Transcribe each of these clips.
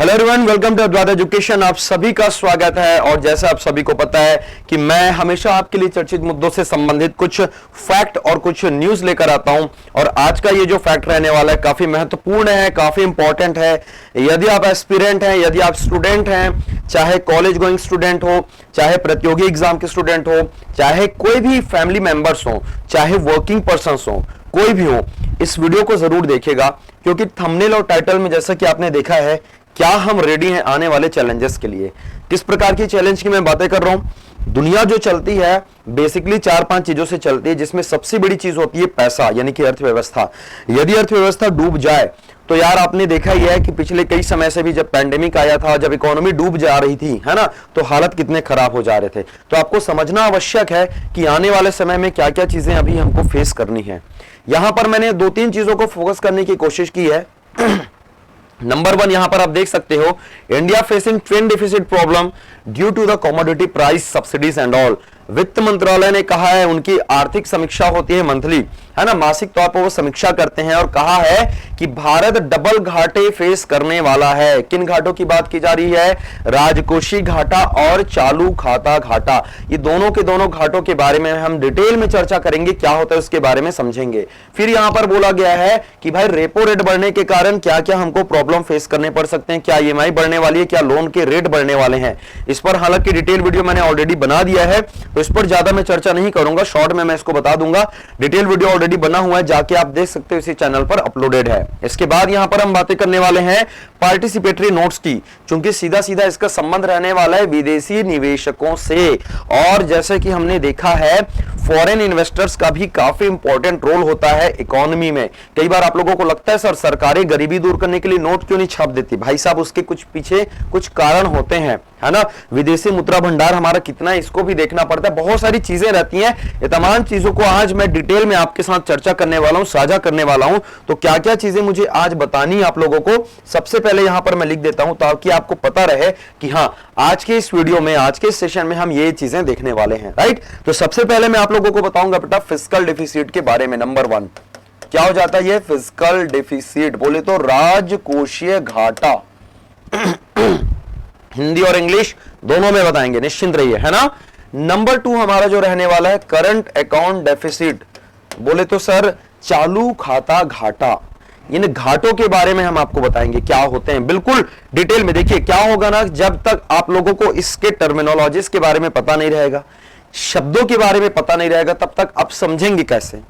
Hello everyone, welcome to Advait education. आप सभी का स्वागत है। और जैसे आप सभी को पता है कि मैं हमेशा आपके लिए चर्चित मुद्दों से संबंधित कुछ फैक्ट और कुछ न्यूज लेकर आता हूं। और आज का ये जो फैक्ट रहने वाला है काफी महत्वपूर्ण है, काफी इंपॉर्टेंट है। यदि आप एस्पिरेंट हैं, यदि आप स्टूडेंट हैं, चाहे कॉलेज गोइंग स्टूडेंट हो, चाहे प्रतियोगी एग्जाम के स्टूडेंट हो, चाहे कोई भी फैमिली मेंबर्स हो, चाहे वर्किंग पर्संस हो, कोई भी हो, इस वीडियो को जरूर देखिएगा। क्योंकि थंबनेल और टाइटल में जैसा कि आपने देखा है, क्या हम रेडी हैं आने वाले चैलेंजेस के लिए। किस प्रकार की चैलेंज की मैं बातें कर रहा हूं। दुनिया जो चलती है बेसिकली 4-5 चीजों से चलती है, जिसमें सबसे बड़ी चीज होती है पैसा, यानी कि अर्थव्यवस्था। यदि अर्थव्यवस्था डूब जाए तो यार आपने देखा ही है कि पिछले कई समय से भी जब पैंडेमिक आया था, जब इकोनॉमी डूब जा रही थी, है ना, तो हालत कितने खराब हो जा रहे थे। तो आपको समझना आवश्यक है कि आने वाले समय में क्या क्या चीजें अभी हमको फेस करनी है। यहां पर मैंने 2-3 चीजों को फोकस करने की कोशिश की है। नंबर 1 यहां पर आप देख सकते हो, India facing trade deficit problem due to the commodity price subsidies and all. वित्त मंत्रालय ने कहा है, उनकी आर्थिक समीक्षा होती है मंथली, है ना, मासिक तौर पर वो समीक्षा करते हैं, और कहा है कि भारत डबल घाटे फेस करने वाला है। किन घाटों की बात की जा रही है? राजकोषीय घाटा और चालू खाता घाटा। ये दोनों के दोनों घाटों के बारे में हम डिटेल में चर्चा करेंगे, क्या होता है उसके बारे में समझेंगे। फिर यहां पर बोला गया है कि भाई रेपो रेट बढ़ने के कारण क्या क्या हमको प्रॉब्लम फेस करने पड़ सकते हैं, क्या ईएमआई बढ़ने वाली है, क्या लोन के रेट बढ़ने वाले हैं। इस पर हालांकि डिटेल वीडियो मैंने ऑलरेडी बना दिया है, तो इस पर ज्यादा मैं चर्चा नहीं करूंगा, शॉर्ट में मैं इसको बता दूंगा। डिटेल वीडियो ऑलरेडी बना हुआ है, जाके आप देख सकते हो, इसी चैनल पर अपलोडेड है। इसके बाद यहां पर हम बातें करने वाले हैं पार्टिसिपेटरी नोट्स की, क्योंकि सीधा सीधा इसका संबंध रहने वाला है विदेशी निवेशकों से। और जैसे कि हमने देखा है, फॉरेन इन्वेस्टर्स का भी काफी इंपॉर्टेंट रोल होता है इकोनॉमी में। कई बार आप लोगों को लगता है सर सरकारें गरीबी दूर करने के लिए नोट क्यों नहीं छाप देती। भाई साहब, उसके कुछ पीछे कुछ कारण होते हैं, है ना। विदेशी मुद्रा भंडार हमारा कितना है, इसको भी देखना पड़ता है। बहुत सारी चीजें रहती हैं। ये तमाम चीजों को आज मैं डिटेल में आपके साथ चर्चा करने वाला हूं, साझा करने वाला हूं। तो क्या क्या चीजें मुझे आज बतानी है आप लोगों को, सबसे पहले यहां पर मैं लिख देता हूं, ताकि आपको पता रहे कि हां, आज के इस वीडियो में, आज के इस सेशन में हम ये चीजें देखने वाले हैं, राइट। तो सबसे पहले मैं आप लोगों को बताऊंगा बेटा फिस्कल डिफिसिट के बारे में। नंबर 1 क्या हो जाता है ये फिस्कल डिफिसिट, बोले तो राजकोषीय घाटा। हिंदी और इंग्लिश दोनों में बताएंगे, निश्चिंत रहिए, है ना। नंबर 2 हमारा जो रहने वाला है करंट अकाउंट डेफिसिट, बोले तो सर चालू खाता घाटा। इन घाटों के बारे में हम आपको बताएंगे क्या होते हैं, बिल्कुल डिटेल में। देखिए क्या होगा ना, जब तक आप लोगों को इसके टर्मिनोलॉजीज के बारे में पता नहीं रहेगा, शब्दों के बारे में पता नहीं रहेगा, तब तक आप समझेंगे कैसे।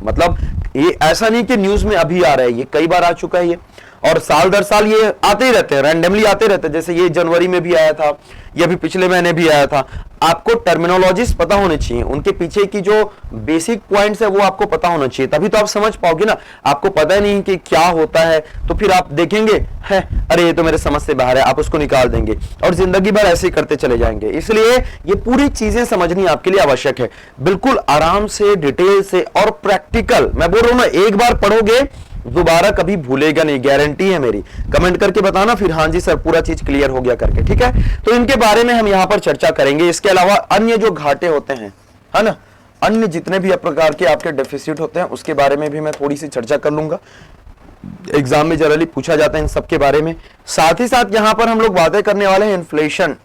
मतलब ये ऐसा नहीं कि न्यूज में अभी आ रहा है, ये कई बार आ चुका है ये, और साल दर साल ये आते ही रहते हैं, रैंडमली आते रहते हैं। जैसे ये जनवरी में भी आया था, ये अभी पिछले महीने भी आया था। आपको टर्मिनोलॉजीज पता होनी चाहिए, उनके पीछे की जो बेसिक पॉइंट्स है वो आपको पता होना चाहिए, तभी तो आप समझ पाओगे ना। आपको पता ही नहीं कि क्या होता है, तो फिर आप देखेंगे है अरे ये तो मेरे समझ से बाहर है, आप उसको निकाल देंगे और जिंदगी भर ऐसे ही करते चले जाएंगे। इसलिए ये पूरी चीजें समझनी आपके लिए आवश्यक है, बिल्कुल आराम से, डिटेल से और प्रैक्टिकल। मैं बोल रहा हूं ना, एक बार पढ़ोगे दोबारा कभी भूलेगा नहीं, गारंटी है मेरी। कमेंट करके बताना फिर हाँ जी सर पूरा चीज क्लियर हो गया करके, ठीक है। तो इनके बारे में हम यहां पर चर्चा करेंगे। इसके अलावा अन्य जो घाटे होते हैं, है ना, अन्य जितने भी प्रकार के आपके डेफिसिट होते हैं, उसके बारे में भी मैं थोड़ी सी चर्चा कर लूंगा। एग्जाम में जनरली पूछा जाता है इन सबके बारे में। साथ ही साथ यहां पर हम लोग बातें करने वाले हैं इन्फ्लेशन,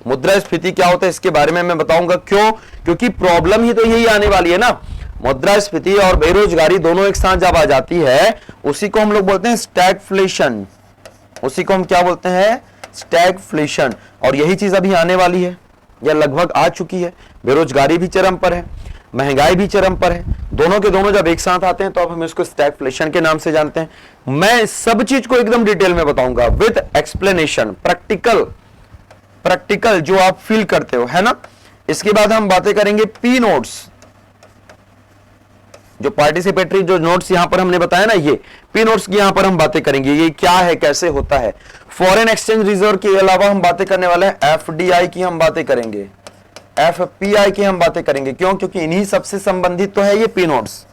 मुद्रास्फीति क्या होता है इसके बारे में मैं बताऊंगा। क्यों? क्योंकि प्रॉब्लम ही तो यही आने वाली है ना। मुद्रास्फीति और बेरोजगारी दोनों एक साथ जब आ जाती है, उसी को हम लोग बोलते हैं स्टैगफ्लेशन। उसी को हम क्या बोलते हैं? स्टैगफ्लेशन। और यही चीज अभी आने वाली है या लगभग आ चुकी है। बेरोजगारी भी चरम पर है, महंगाई भी चरम पर है, दोनों के दोनों जब एक साथ आते हैं तो अब हम इसको स्टैगफ्लेशन के नाम से जानते हैं। मैं सब चीज को एकदम डिटेल में बताऊंगा विद एक्सप्लेनेशन, प्रैक्टिकल जो आप फील करते हो, है ना। इसके बाद हम बातें करेंगे पी नोट्स, जो पार्टिसिपेटरी जो नोट्स यहां पर हमने बताया ना, ये पी नोट्स की यहां पर हम बातें करेंगे, ये क्या है, कैसे होता है। फॉरेन एक्सचेंज रिजर्व के अलावा हम बातें करने वाले हैं एफडीआई की, हम बातें करेंगे एफपीआई की, हम बातें करेंगे। क्यों? क्योंकि इन्हीं सबसे संबंधित तो है ये पी नोट्स,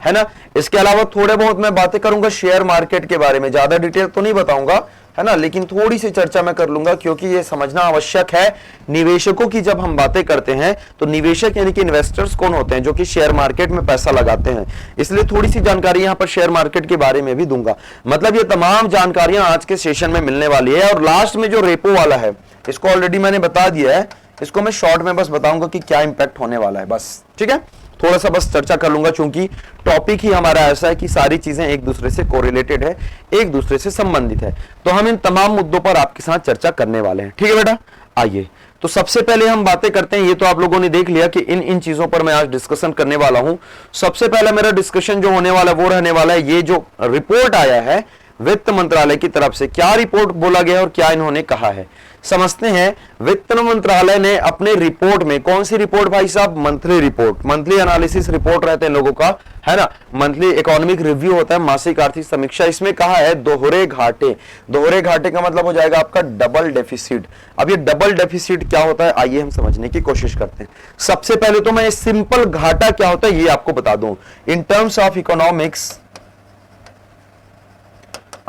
है ना। इसके अलावा थोड़े बहुत मैं बातें करूंगा शेयर मार्केट के बारे में, ज्यादा डिटेल तो नहीं बताऊंगा, है ना, लेकिन थोड़ी सी चर्चा मैं कर लूंगा क्योंकि ये समझना आवश्यक है। निवेशकों की जब हम बातें करते हैं तो निवेशक यानी कि इन्वेस्टर्स कौन होते हैं, जो कि शेयर मार्केट में पैसा लगाते हैं, इसलिए थोड़ी सी जानकारी यहां पर शेयर मार्केट के बारे में भी दूंगा। मतलब ये तमाम जानकारियां आज के सेशन में मिलने वाली है। और लास्ट में जो रेपो वाला है इसको ऑलरेडी मैंने बता दिया है, इसको मैं शॉर्ट में बस बताऊंगा कि क्या इंपैक्ट होने वाला है बस, ठीक है। थोड़ा सा बस चर्चा कर लूंगा क्योंकि टॉपिक ही हमारा ऐसा है कि सारी चीजें एक दूसरे से कोरिलेटेड है, एक दूसरे से संबंधित है, तो हम इन तमाम मुद्दों पर आपके साथ चर्चा करने वाले हैं, ठीक है बेटा। आइए तो सबसे पहले हम बातें करते हैं, ये तो आप लोगों ने देख लिया कि इन चीजों पर मैं आज डिस्कशन करने वाला हूं। सबसे पहले मेरा डिस्कशन जो होने वाला है वो रहने वाला है ये जो रिपोर्ट आया है वित्त मंत्रालय की तरफ से, क्या रिपोर्ट बोला गया और क्या इन्होंने कहा है, समझते हैं। वित्त मंत्रालय ने अपने रिपोर्ट में, कौन सी रिपोर्ट भाई साहब, monthly report, monthly analysis report रहते हैं लोगों का, है ना, मंथली इकोनॉमिक रिव्यू होता है, मासिक आर्थिक समीक्षा, इसमें कहा है दोहरे घाटे। दोहरे घाटे का मतलब हो जाएगा आपका डबल डेफिसिट। अब ये डबल डेफिसिट क्या होता है, आइए हम समझने की कोशिश करते हैं। सबसे पहले तो मैं सिंपल घाटा क्या होता है ये आपको बता दूं। इन टर्म्स ऑफ इकोनॉमिक्स,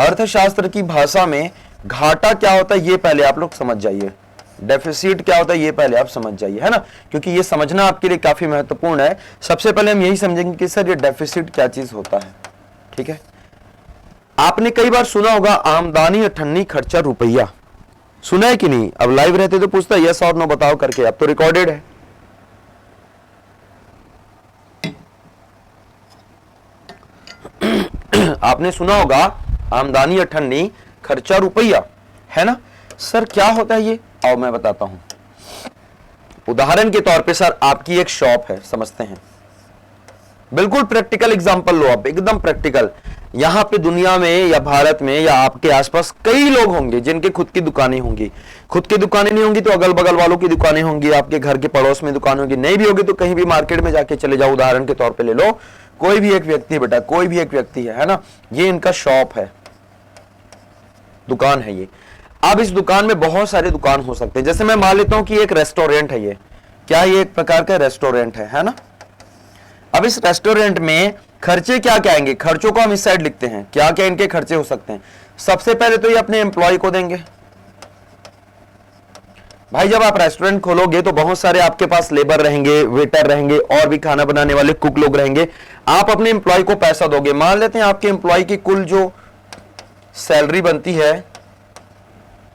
अर्थशास्त्र की भाषा में घाटा क्या होता है ये पहले आप लोग समझ जाइए, डेफिसिट क्या होता है ये पहले आप समझ जाइए, है ना, क्योंकि ये समझना आपके लिए काफी महत्वपूर्ण है। सबसे पहले हम यही समझेंगे कि सर ये डेफिसिट क्या चीज होता है, ठीक है। आपने कई बार सुना होगा आमदनी अठन्नी खर्चा रुपया, सुना है कि नहीं? अब लाइव रहते तो पूछता यस और नो बताओ करके, अब तो रिकॉर्डेड है। आपने सुना होगा आमदनी अठन्नी खर्चा रुपया, है ना। सर क्या होता है ये, आओ मैं बताता हूं। उदाहरण के तौर पे सर आपकी एक शॉप है, समझते हैं, बिल्कुल प्रैक्टिकल एग्जांपल लो आप, एकदम प्रैक्टिकल। यहां पे दुनिया में या भारत में या आपके आसपास कई लोग होंगे जिनके खुद की दुकानें होंगी। खुद की दुकानें नहीं होंगी तो अगल बगल वालों की दुकानें होंगी, आपके घर के पड़ोस में दुकान होगी, नहीं भी होगी तो कहीं भी मार्केट में जाके चले जाओ। उदाहरण के तौर पे ले लो, कोई भी एक व्यक्ति बेटा, कोई भी एक व्यक्ति है ना, ये इनका शॉप है, दुकान है ये। अब इस दुकान में बहुत सारे दुकान हो सकते हैं, जैसे मैं मान लेता हूं कि एक रेस्टोरेंट है, ये क्या, ये एक प्रकार का रेस्टोरेंट है ना। अब इस रेस्टोरेंट में खर्चे क्या क्या आएंगे, खर्चों को हम इस साइड लिखते हैं, क्या क्या इनके खर्चे हो सकते हैं। सबसे पहले तो ये अपने एम्प्लॉय को देंगे। भाई जब आप रेस्टोरेंट खोलोगे तो बहुत सारे आपके पास लेबर रहेंगे, वेटर रहेंगे, और भी खाना बनाने वाले कुक लोग रहेंगे। आप अपने एम्प्लॉय को पैसा दोगे, मान लेते हैं आपके एम्प्लॉय की कुल जो सैलरी बनती है,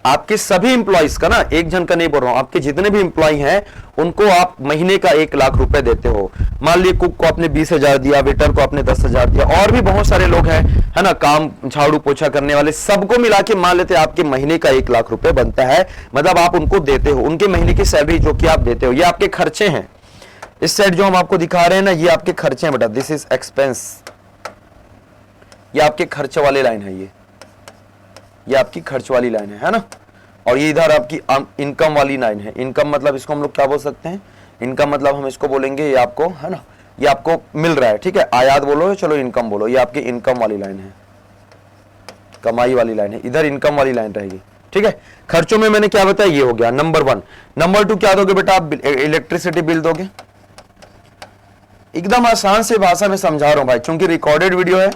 आपके सभी इंप्लॉइज का ना, एक जन का नहीं बोल रहा हूं, आपके जितने भी इंप्लॉय हैं उनको आप महीने का 1 लाख रुपए देते हो। मान लीजिए कुक को आपने 20,000 दिया, वेटर को आपने 10,000 दिया, और भी बहुत सारे लोग हैं, है ना, काम झाड़ू पोछा करने वाले, सबको मिला के मान लेते हैं आपके महीने का 1 लाख रुपए बनता है। मतलब आप उनको देते हो, उनके महीने की सैलरी जो कि आप देते हो, ये आपके खर्चे हैं। इस साइड जो हम आपको दिखा रहे हैं ना, ये आपके खर्चे हैं बेटा, दिस इज एक्सपेंस, ये आपके खर्च वाले लाइन है, ये आपकी खर्च वाली लाइन है ना। और ये इधर आपकी इनकम वाली लाइन है। इनकम मतलब इसको हम लोग क्या बोल सकते हैं, इनकम मतलब हम इसको बोलेंगे ये आपको, है ना, ये आपको मिल रहा है, ठीक है, आयात बोलो, चलो इनकम बोलो, ये आपकी इनकम वाली लाइन है, कमाई वाली लाइन है, इधर इनकम वाली लाइन रहेगी, ठीक है। खर्चों में मैंने क्या बताया, ये हो गया नंबर 1। नंबर 2 क्या दोगे बेटा, आप इलेक्ट्रिसिटी बिल दोगे। एकदम आसान से भाषा में समझा रहा हूं भाई, क्योंकि रिकॉर्डेड वीडियो है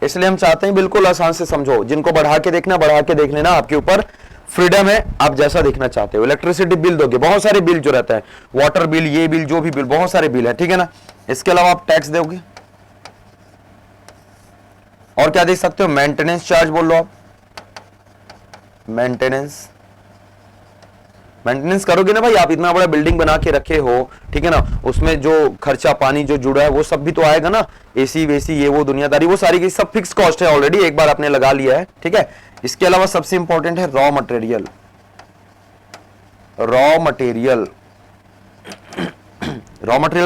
इसलिए हम चाहते हैं बिल्कुल आसान से समझो। जिनको बढ़ा के देखना बढ़ा के देख लेना, आपके ऊपर फ्रीडम है, आप जैसा देखना चाहते हो। इलेक्ट्रिसिटी बिल दोगे, बहुत सारे बिल जो रहता है, वाटर बिल, ये बिल, जो भी बिल, बहुत सारे बिल है, ठीक है ना। इसके अलावा आप टैक्स दोगे, और क्या दे सकते हो, मेंटेनेंस चार्ज बोल लो आप, मेंटेनेंस करोगे ना भाई, आप इतना बड़ा बिल्डिंग बना के रखे हो, ठीक है ना, उसमें जो खर्चा पानी जो जुड़ा है वो सब भी तो आएगा ना, एसी वेसी ये वो दुनियादारी, वो सारी की सब फिक्स कॉस्ट है, ऑलरेडी एक बार आपने लगा लिया है, ठीक है। इसके अलावा सबसे इंपॉर्टेंट है रॉ मटेरियल। रॉ मटेरियल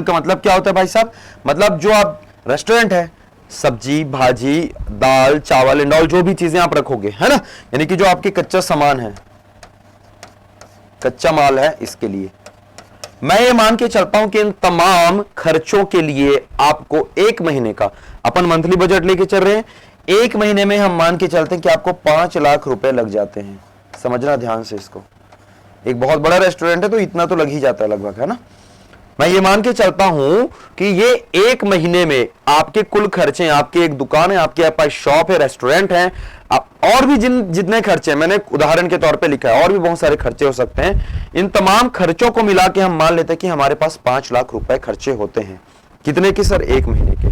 का मतलब क्या होता है भाई साहब, मतलब जो आप रेस्टोरेंट है, सब्जी भाजी दाल चावल एंड ऑल, जो भी चीजें आप रखोगे, है ना, यानी कि जो आपके कच्चा सामान है, कच्चा माल है, इसके लिए मैं ये मान के चलता हूं कि इन तमाम खर्चों के लिए आपको 1 महीने का, अपन मंथली बजट लेके चल रहे हैं, 1 महीने में हम मान के चलते हैं कि आपको 5 लाख रुपए लग जाते हैं। समझना ध्यान से इसको, एक बहुत बड़ा रेस्टोरेंट है तो इतना तो लग ही जाता है लगभग, है ना। मैं ये मान के चलता हूं कि ये एक महीने में आपके कुल खर्चे, आपकी एक दुकान है, आपके पास शॉप है, रेस्टोरेंट है, और भी जितने खर्चे हैं, मैंने उदाहरण के तौर पे लिखा है, और भी बहुत सारे खर्चे हो सकते हैं। इन तमाम खर्चों को मिला के हम मान लेते हैं कि हमारे पास 5 लाख रुपए खर्चे होते हैं। कितने की सर? एक महीने के।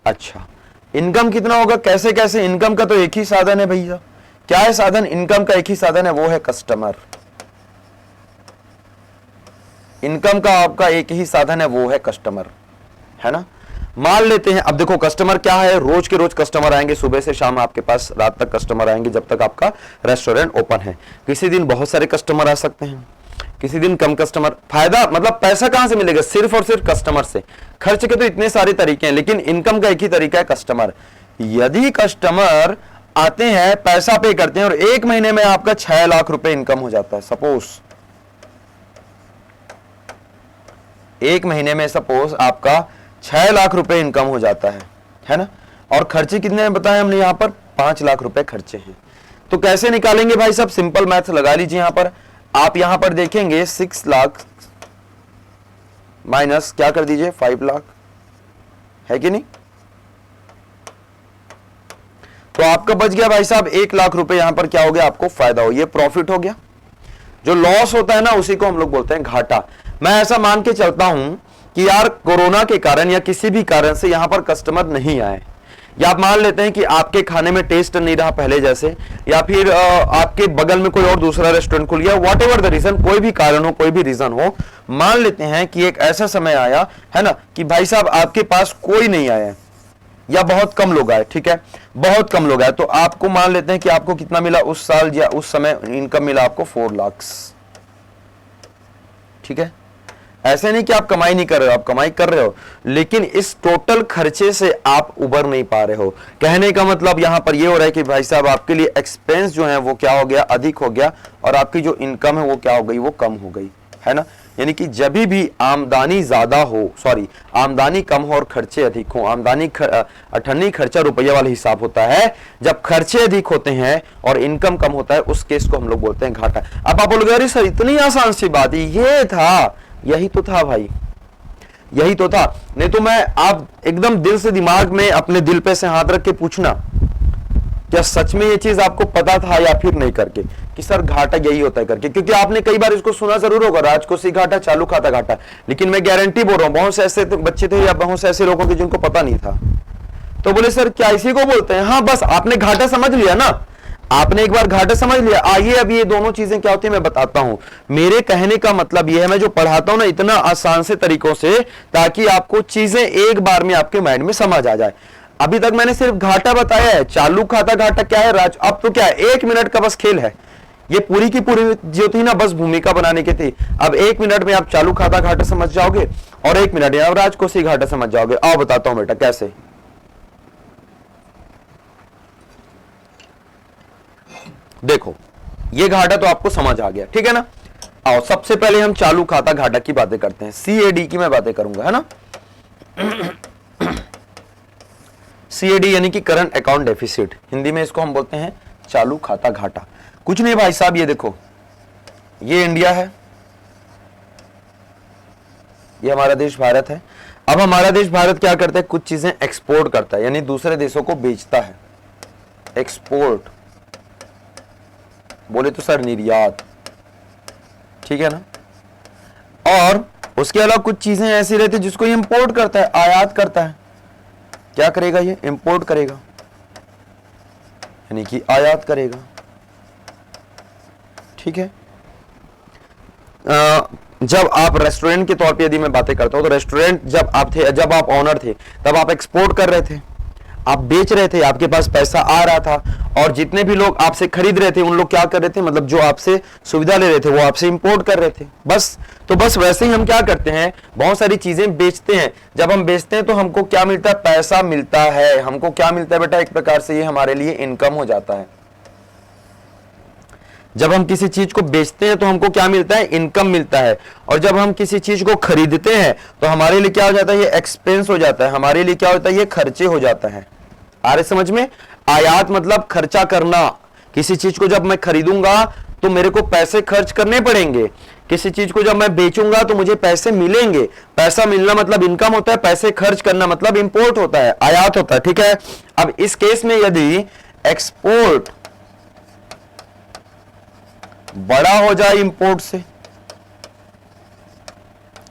अच्छा, इनकम कितना होगा? कैसे कैसे? इनकम का तो एक ही साधन है भैया। क्या है साधन? इनकम का एक ही साधन है, वो है कस्टमर। इनकम का आपका एक ही साधन है, वो है कस्टमर, है ना। मान लेते हैं, अब देखो कस्टमर क्या है, रोज के रोज कस्टमर आएंगे, सुबह से शाम आपके पास रात तक कस्टमर आएंगे जब तक आपका रेस्टोरेंट ओपन है। किसी दिन बहुत सारे कस्टमर आ सकते हैं, किसी दिन कम कस्टमर। फायदा मतलब पैसा कहां से मिलेगा? सिर्फ और सिर्फ कस्टमर से। खर्च के तो इतने सारे तरीके हैं, लेकिन इनकम का एक ही तरीका है, कस्टमर। यदि कस्टमर आते हैं, पैसा पे करते हैं, और एक महीने में आपका 6 लाख रुपए इनकम हो जाता है, सपोज एक महीने में सपोज आपका 6 लाख रुपए इनकम हो जाता है ना। और खर्चे कितने हैं बताएं हमने? यहां पर 5 लाख रुपए खर्चे हैं। तो कैसे निकालेंगे भाई साहब? सिंपल मैथ्स लगा लीजिए। यहां पर आप यहां पर देखेंगे 6 लाख माइनस क्या कर दीजिए 5 लाख, है कि नहीं? तो आपका बच गया भाई साहब 1 लाख रुपए। यहां पर क्या हो गया? आपको फायदा हो, ये प्रॉफिट हो गया। जो लॉस होता है ना, उसी को हम लोग बोलते हैं घाटा। मैं ऐसा मान के चलता हूं कि यार कोरोना के कारण या किसी भी कारण से यहां पर कस्टमर नहीं आए, या आप मान लेते हैं कि आपके खाने में टेस्ट नहीं रहा पहले जैसे, या फिर आपके बगल में कोई और दूसरा रेस्टोरेंट खुल गया, वॉट एवर द रीजन, कोई भी कारण हो, कोई भी रीजन हो, मान लेते हैं कि एक ऐसा समय आया है ना कि भाई साहब आपके पास कोई नहीं आया या बहुत कम लोग आए, ठीक है, बहुत कम लोग आए, तो आपको मान लेते हैं कि आपको कितना मिला उस साल या उस समय? इनकम मिला आपको 4 लाख, ठीक है। ऐसे नहीं कि आप कमाई नहीं कर रहे हो, आप कमाई कर रहे हो, लेकिन इस टोटल खर्चे से आप उबर नहीं पा रहे हो। कहने का मतलब यहां पर यह हो रहा है कि भाई साहब आपके लिए एक्सपेंस जो है वो क्या हो गया? अधिक हो गया, और आपकी जो इनकम है वो क्या हो गई? वो कम हो गई, है ना। यानी कि जब भी आमदनी ज्यादा हो, सॉरी आमदनी कम हो और खर्चे अधिक हो, आमदनी अठन्नी खर्चा रुपया वाला हिसाब होता है। जब खर्चे अधिक होते हैं और इनकम कम होता है, उस केस को हम लोग बोलते हैं घाटा। अब आप बोलोगे अरे सर इतनी आसान सी बात, ये था, यही तो था भाई, यही तो था। नहीं तो मैं आप एकदम दिल से, दिमाग में अपने दिल पे से हाथ रख के पूछना, क्या सच में ये चीज आपको पता था या फिर नहीं करके कि सर घाटा यही होता है करके? क्योंकि आपने कई बार इसको सुना जरूर होगा, राजकोषी घाटा, चालू खाता घाटा, लेकिन मैं गारंटी बोल रहा हूं बहुत से ऐसे तो बच्चे थे या बहुत से ऐसे लोगों के जिनको पता नहीं था। तो बोले सर क्या इसी को बोलते हैं? हाँ, बस आपने घाटा समझ लिया ना, आपने एक बार घाटा समझ लिया। आइए अब ये दोनों चीजें क्या होती है मैं बताता हूं। मेरे कहने का मतलब ये है, मैं जो पढ़ाता हूं ना इतना आसान से तरीकों से, ताकि आपको चीजें एक बार में आपके माइंड में समझ आ जाए। अभी तक मैंने सिर्फ घाटा बताया है, चालू खाता घाटा क्या है, राज अब तो क्या है, 1 मिनट का बस खेल है। ये पूरी की पूरी जो थी ना बस भूमिका बनाने की थी। अब 1 मिनट में आप चालू खाता घाटा समझ जाओगे और 1 मिनट में आप राजकोषीय घाटा समझ जाओगे। आओ बताता हूं बेटा कैसे। देखो ये घाटा तो आपको समझ आ गया, ठीक है ना। आओ सबसे पहले हम चालू खाता घाटा की बातें करते हैं, CAD की मैं बातें करूंगा, है ना। CAD यानी कि करंट अकाउंट डेफिसिट, हिंदी में इसको हम बोलते हैं चालू खाता घाटा। कुछ नहीं भाई साहब, ये देखो ये इंडिया है, ये हमारा देश भारत है। अब हमारा देश भारत क्या करता है, कुछ चीजें एक्सपोर्ट करता है, यानी दूसरे देशों को बेचता है। एक्सपोर्ट बोले तो सर निर्यात, ठीक है ना। और उसके अलावा कुछ चीजें ऐसी रहती है जिसको ये इंपोर्ट करता है, आयात करता है। क्या करेगा ये? इंपोर्ट करेगा, यानी कि आयात करेगा, ठीक है। जब आप रेस्टोरेंट के तौर पे यदि मैं बातें करता हूं, तो रेस्टोरेंट जब आप थे, जब आप ऑनर थे, तब आप एक्सपोर्ट कर रहे थे, आप बेच रहे थे, आपके पास पैसा आ रहा था, और जितने भी लोग आपसे खरीद रहे थे उन लोग क्या कर रहे थे, मतलब जो आपसे सुविधा ले रहे थे वो आपसे इंपोर्ट कर रहे थे। बस तो बस वैसे ही हम क्या करते हैं, बहुत सारी चीजें बेचते हैं। जब हम बेचते हैं तो हमको क्या मिलता है? पैसा मिलता है। हमको क्या मिलता है बेटा? एक प्रकार से ये हमारे लिए इनकम हो जाता है। जब हम किसी चीज को बेचते हैं तो हमको क्या मिलता है? इनकम मिलता है। और जब हम किसी चीज को खरीदते हैं तो हमारे लिए क्या हो जाता है? ये एक्सपेंस हो जाता है, हमारे लिए क्या होता है? ये खर्चे हो जाता है। आ रहे समझ में? आयात मतलब खर्चा करना। किसी चीज को जब मैं खरीदूंगा तो मेरे को पैसे खर्च करने पड़ेंगे। किसी चीज को जब मैं बेचूंगा तो मुझे पैसे मिलेंगे, पैसा मिलना मतलब इनकम होता है, पैसे खर्च करना मतलब इंपोर्ट होता है, आयात होता है, ठीक है। अब इस केस में यदि एक्सपोर्ट बड़ा हो जाए इंपोर्ट से,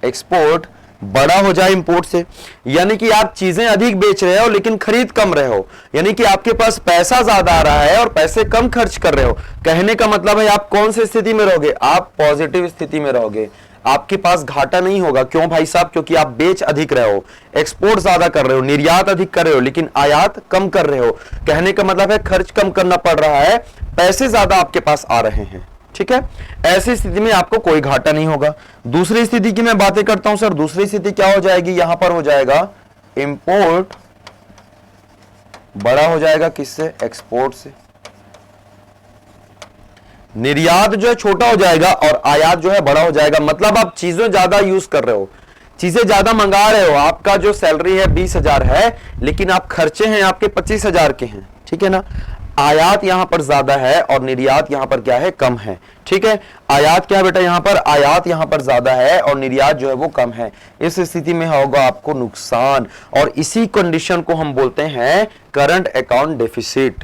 एक्सपोर्ट बड़ा हो जाए इंपोर्ट से, यानी कि आप चीजें अधिक बेच रहे हो लेकिन खरीद कम रहे हो, यानी कि आपके पास पैसा ज्यादा आ रहा है और पैसे कम खर्च कर रहे हो। कहने का मतलब है आप कौन सी स्थिति में रहोगे, आप पॉजिटिव स्थिति में रहोगे, आपके पास घाटा नहीं होगा। क्यों भाई साहब? क्योंकि आप बेच अधिक रहे हो, एक्सपोर्ट ज्यादा कर रहे हो, निर्यात अधिक कर रहे हो लेकिन आयात कम कर रहे हो। कहने का मतलब है खर्च कम करना पड़ रहा है, पैसे ज्यादा आपके पास आ रहे हैं, ठीक है। ऐसी स्थिति में आपको कोई घाटा नहीं होगा। दूसरी स्थिति की मैं बातें करता हूं सर, दूसरी स्थिति क्या हो जाएगी, यहां पर हो जाएगा इंपोर्ट बड़ा हो जाएगा किससे, एक्सपोर्ट से, निर्यात जो है छोटा हो जाएगा और आयात जो है बड़ा हो जाएगा। मतलब आप चीजें ज्यादा यूज कर रहे हो, चीजें ज्यादा मंगा रहे हो, आपका जो सैलरी है 20,000 है लेकिन आप खर्चे हैं आपके 25,000 के हैं, ठीक है ना। आयात यहां पर ज्यादा है और निर्यात यहां पर क्या है, कम है, ठीक है। आयात क्या है बेटा यहां पर, आयात यहां पर ज्यादा है और निर्यात जो है वो कम है। इस स्थिति में होगा आपको नुकसान और इसी कंडीशन को हम बोलते हैं करंट अकाउंट डेफिसिट।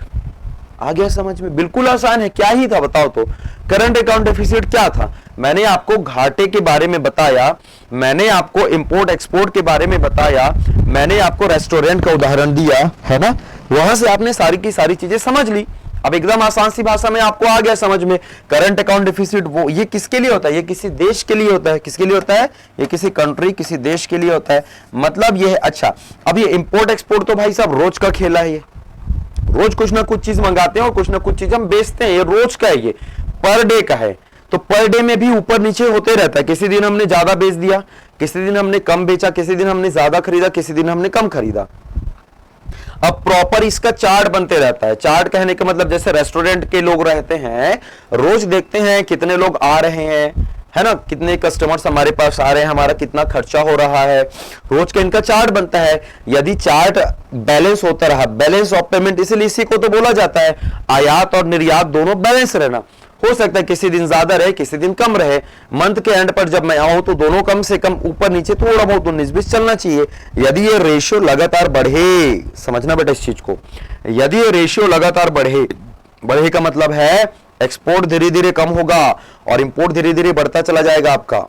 आ गया समझ में? बिल्कुल आसान है, क्या ही था बताओ तो। करंट अकाउंट डेफिसिट क्या था? मैंने आपको घाटे के बारे में बताया, मैंने आपको इंपोर्ट एक्सपोर्ट के बारे में बताया, मैंने आपको रेस्टोरेंट का उदाहरण दिया है ना, वहां से आपने सारी की सारी चीजें समझ ली। अब एकदम आसान सी भाषा में आपको आ गया समझ में। करंट अकाउंट डेफिसिट वो ये किसके लिए होता है, ये किसी देश के लिए होता है। किसके लिए होता है? ये किसी कंट्री, किसी देश के लिए होता है। मतलब ये है। अच्छा, अब ये इंपोर्ट एक्सपोर्ट तो भाई साहब रोज का खेला है, ये रोज कुछ ना कुछ चीज मंगाते हैं और कुछ ना कुछ चीज हम बेचते हैं, ये रोज का है, ये पर डे का है। तो पर डे में भी ऊपर नीचे होते रहता है, किसी दिन हमने ज्यादा बेच दिया, किसी दिन हमने कम बेचा, किसी दिन हमने ज्यादा खरीदा, किसी दिन हमने कम खरीदा। अब प्रॉपर इसका चार्ट बनते रहता है। चार्ट कहने का मतलब जैसे रेस्टोरेंट के लोग रहते हैं, रोज देखते हैं कितने लोग आ रहे हैं, है ना, कितने कस्टमर्स हमारे पास आ रहे हैं, हमारा कितना खर्चा हो रहा है, रोज का इनका चार्ट बनता है। यदि चार्ट बैलेंस होता रहा, बैलेंस ऑफ पेमेंट, इसीलिए इसी को तो बोला जाता है आयात और निर्यात दोनों बैलेंस रहना। हो सकता है किसी दिन ज्यादा रहे, किसी दिन कम रहे। मंथ के एंड पर जब मैं आऊं तो दोनों कम से कम ऊपर नीचे थोड़ा बहुत 19-20 चलना चाहिए। यदि ये रेशियो लगातार बढ़े, समझना बेटा इस चीज को, यदि ये रेशियो लगातार बढ़े, बढ़े का मतलब है एक्सपोर्ट धीरे धीरे कम होगा और इंपोर्ट धीरे धीरे बढ़ता चला जाएगा। आपका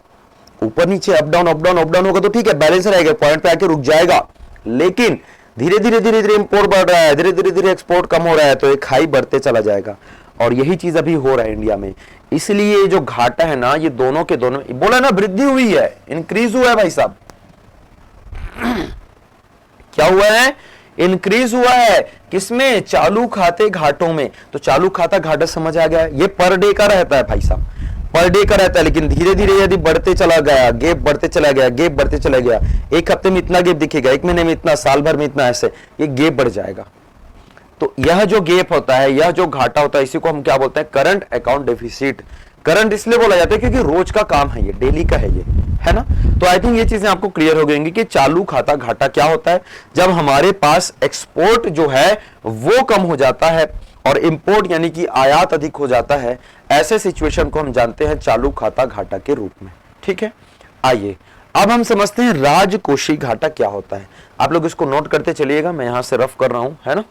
ऊपर नीचे up down up down up down होगा तो ठीक है, बैलेंस रहेगा, पॉइंट पे आके रुक जाएगा। लेकिन धीरे धीरे धीरे धीरे इंपोर्ट बढ़ रहा है, धीरे धीरे धीरे एक्सपोर्ट कम हो रहा है, तो एक हाई बढ़ते चला जाएगा। और यही चीज अभी हो रहा है इंडिया में। इसलिए जो घाटा है ना, ये दोनों के दोनों, बोला ना वृद्धि हुई है, इंक्रीज हुआ है भाई साहब। क्या हुआ है? इंक्रीज हुआ है। किसमें? चालू खाते घाटों में। तो चालू खाता घाटा समझ आ गया, ये पर डे का रहता है भाई साहब, पर डे का रहता है। लेकिन धीरे धीरे यदि बढ़ते चला गया, गैप बढ़ते चला गया, गैप बढ़ते चला गया, एक हफ्ते में इतना गैप दिखेगा, एक महीने में इतना, साल भर में इतना, ऐसे ये गैप बढ़ जाएगा। तो यह जो गैप होता है, यह जो घाटा होता है, इसी को हम क्या बोलते हैं? Current account deficit. करंट इसलिए बोला जाता है क्योंकि रोज का काम है, ये डेली का है, ये है ना। तो आई थिंक ये चीजें आपको क्लियर हो गई कि चालू खाता घाटा क्या होता है। जब हमारे पास एक्सपोर्ट जो है वो कम हो जाता है और इंपोर्ट यानी कि आयात अधिक हो जाता है, ऐसे सिचुएशन को हम जानते हैं चालू खाता घाटा के रूप में, ठीक है। आइए अब हम समझते हैं राजकोषीय घाटा क्या होता है। आप लोग इसको नोट करते चलिएगा, मैं यहां से रफ कर रहा हूं, है ना।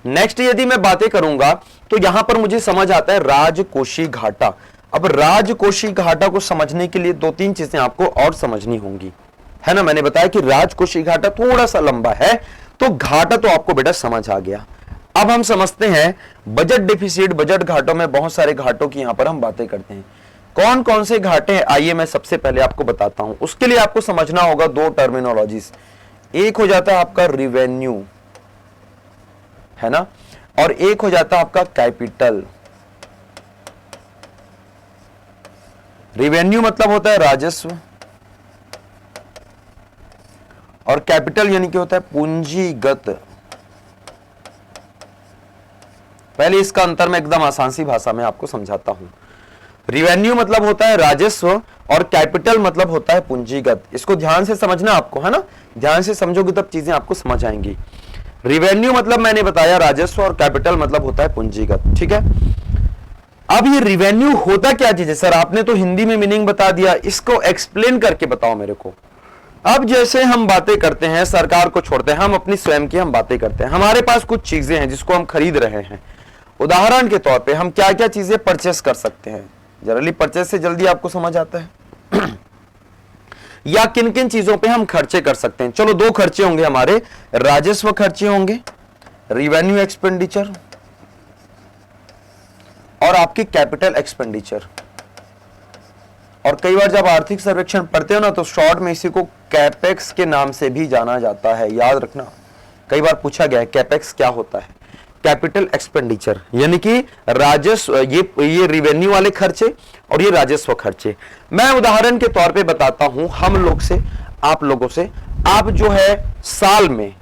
नेक्स्ट यदि मैं बातें करूंगा तो यहां पर मुझे समझ आता है राजकोषीय घाटा। अब राजकोषीय घाटा को समझने के लिए 2-3 चीजें आपको और समझनी होंगी, है ना। मैंने बताया कि राजकोषीय घाटा थोड़ा सा लंबा है, तो घाटा तो आपको बेटा समझ आ गया। अब हम समझते हैं बजट डिफिसिट। बजट घाटों में बहुत सारे घाटों की यहां पर हम बातें करते हैं। कौन कौन से घाटे हैं, आइए मैं सबसे पहले आपको बताता हूं। उसके लिए आपको समझना होगा 2 टर्मिनोलॉजीज। एक हो जाता है आपका रिवेन्यू, है ना, और एक हो जाता है आपका कैपिटल। रिवेन्यू मतलब होता है राजस्व और कैपिटल यानी कि होता है पूंजीगत। पहले इसका अंतर मैं एकदम आसान सी भाषा में आपको समझाता हूं। रिवेन्यू मतलब होता है राजस्व और कैपिटल मतलब होता है पूंजीगत। इसको ध्यान से समझना आपको, है ना, ध्यान से समझोगे तब चीजें आपको समझ आएंगी। रिवेन्यू मतलब मैंने बताया राजस्व और कैपिटल मतलब होता है पूंजीगत, ठीक है। अब ये रिवेन्यू होता क्या चीज है? सर आपने तो हिंदी में मीनिंग बता दिया, इसको एक्सप्लेन करके बताओ मेरे को। अब जैसे हम बातें करते हैं, सरकार को छोड़ते हैं, हम अपनी स्वयं की हम बातें करते हैं। हमारे पास कुछ चीजें हैं जिसको हम खरीद रहे हैं। उदाहरण के तौर पे हम क्या क्या चीजें परचेस कर सकते हैं? जनरली परचेस से जल्दी आपको समझ आता है या किन किन चीजों पे हम खर्चे कर सकते हैं? चलो दो खर्चे होंगे हमारे, राजस्व खर्चे होंगे, रिवेन्यू एक्सपेंडिचर, और आपकी कैपिटल एक्सपेंडिचर। और कई बार जब आर्थिक सर्वेक्षण पढ़ते हो ना तो शॉर्ट में इसी को कैपेक्स के नाम से भी जाना जाता है, याद रखना। कई बार पूछा गया है कैपेक्स क्या होता है? कैपिटल एक्सपेंडिचर यानी कि राजस्व, ये रिवेन्यू वाले खर्चे और ये राजस्व खर्चे। मैं उदाहरण के तौर पे बताता हूं हम लोग से, आप लोगों से, आप जो है साल में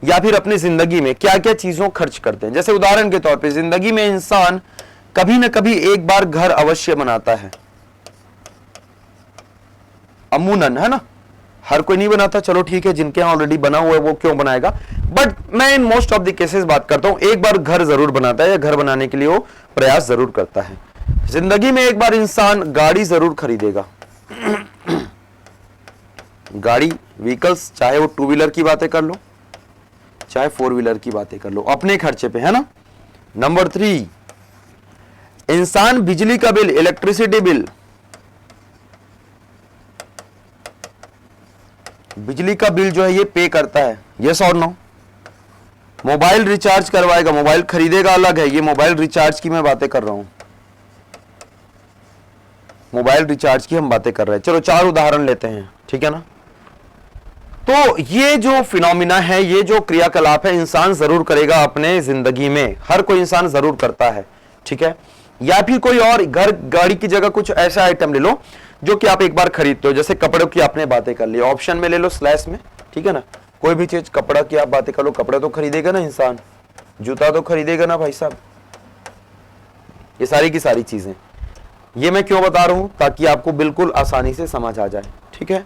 या फिर अपनी जिंदगी में क्या क्या चीजों खर्च करते हैं। जैसे उदाहरण के तौर पे जिंदगी में इंसान कभी ना कभी एक बार घर अवश्य बनाता है, अमूनन, है ना? हर कोई नहीं बनाता, चलो ठीक है, जिनके यहां ऑलरेडी बना हुआ है वो क्यों बनाएगा, बट मैं in most of the cases बात करता हूं, एक बार घर जरूर बनाता है या घर बनाने के लिए वो प्रयास जरूर करता है। जिंदगी में एक बार इंसान गाड़ी जरूर खरीदेगा गाड़ी, व्हीकल्स, चाहे वो टू व्हीलर की बातें कर लो चाहे फोर व्हीलर की बातें कर लो, अपने खर्चे पे, है ना? नंबर 3, इंसान बिजली का बिल, इलेक्ट्रिसिटी बिल, बिजली का बिल जो है ये पे करता है, यस और नो? मोबाइल रिचार्ज करवाएगा, मोबाइल खरीदेगा अलग है, ये मोबाइल रिचार्ज की मैं बातें कर रहा हूं, मोबाइल रिचार्ज की हम बातें कर रहे हैं। चलो 4 उदाहरण लेते हैं, ठीक है ना? तो ये जो फिनोमिना है, ये जो क्रियाकलाप है, इंसान जरूर करेगा अपने जिंदगी में, हर कोई इंसान जरूर करता है, ठीक है? या फिर कोई और घर, गाड़ी की जगह कुछ ऐसा आइटम ले लो जो कि आप एक बार खरीदते हो। जैसे कपड़ों की आपने बातें कर ली, ऑप्शन में ले लो स्लैश में, ठीक है ना? कोई भी चीज, कपड़ा की आप बातें कर लो, कपड़ा तो खरीदेगा ना इंसान, जूता तो खरीदेगा ना भाई साहब, ये सारी की सारी चीजें। ये मैं क्यों बता रहा हूं? ताकि आपको बिल्कुल आसानी से समझ आ जाए, ठीक है?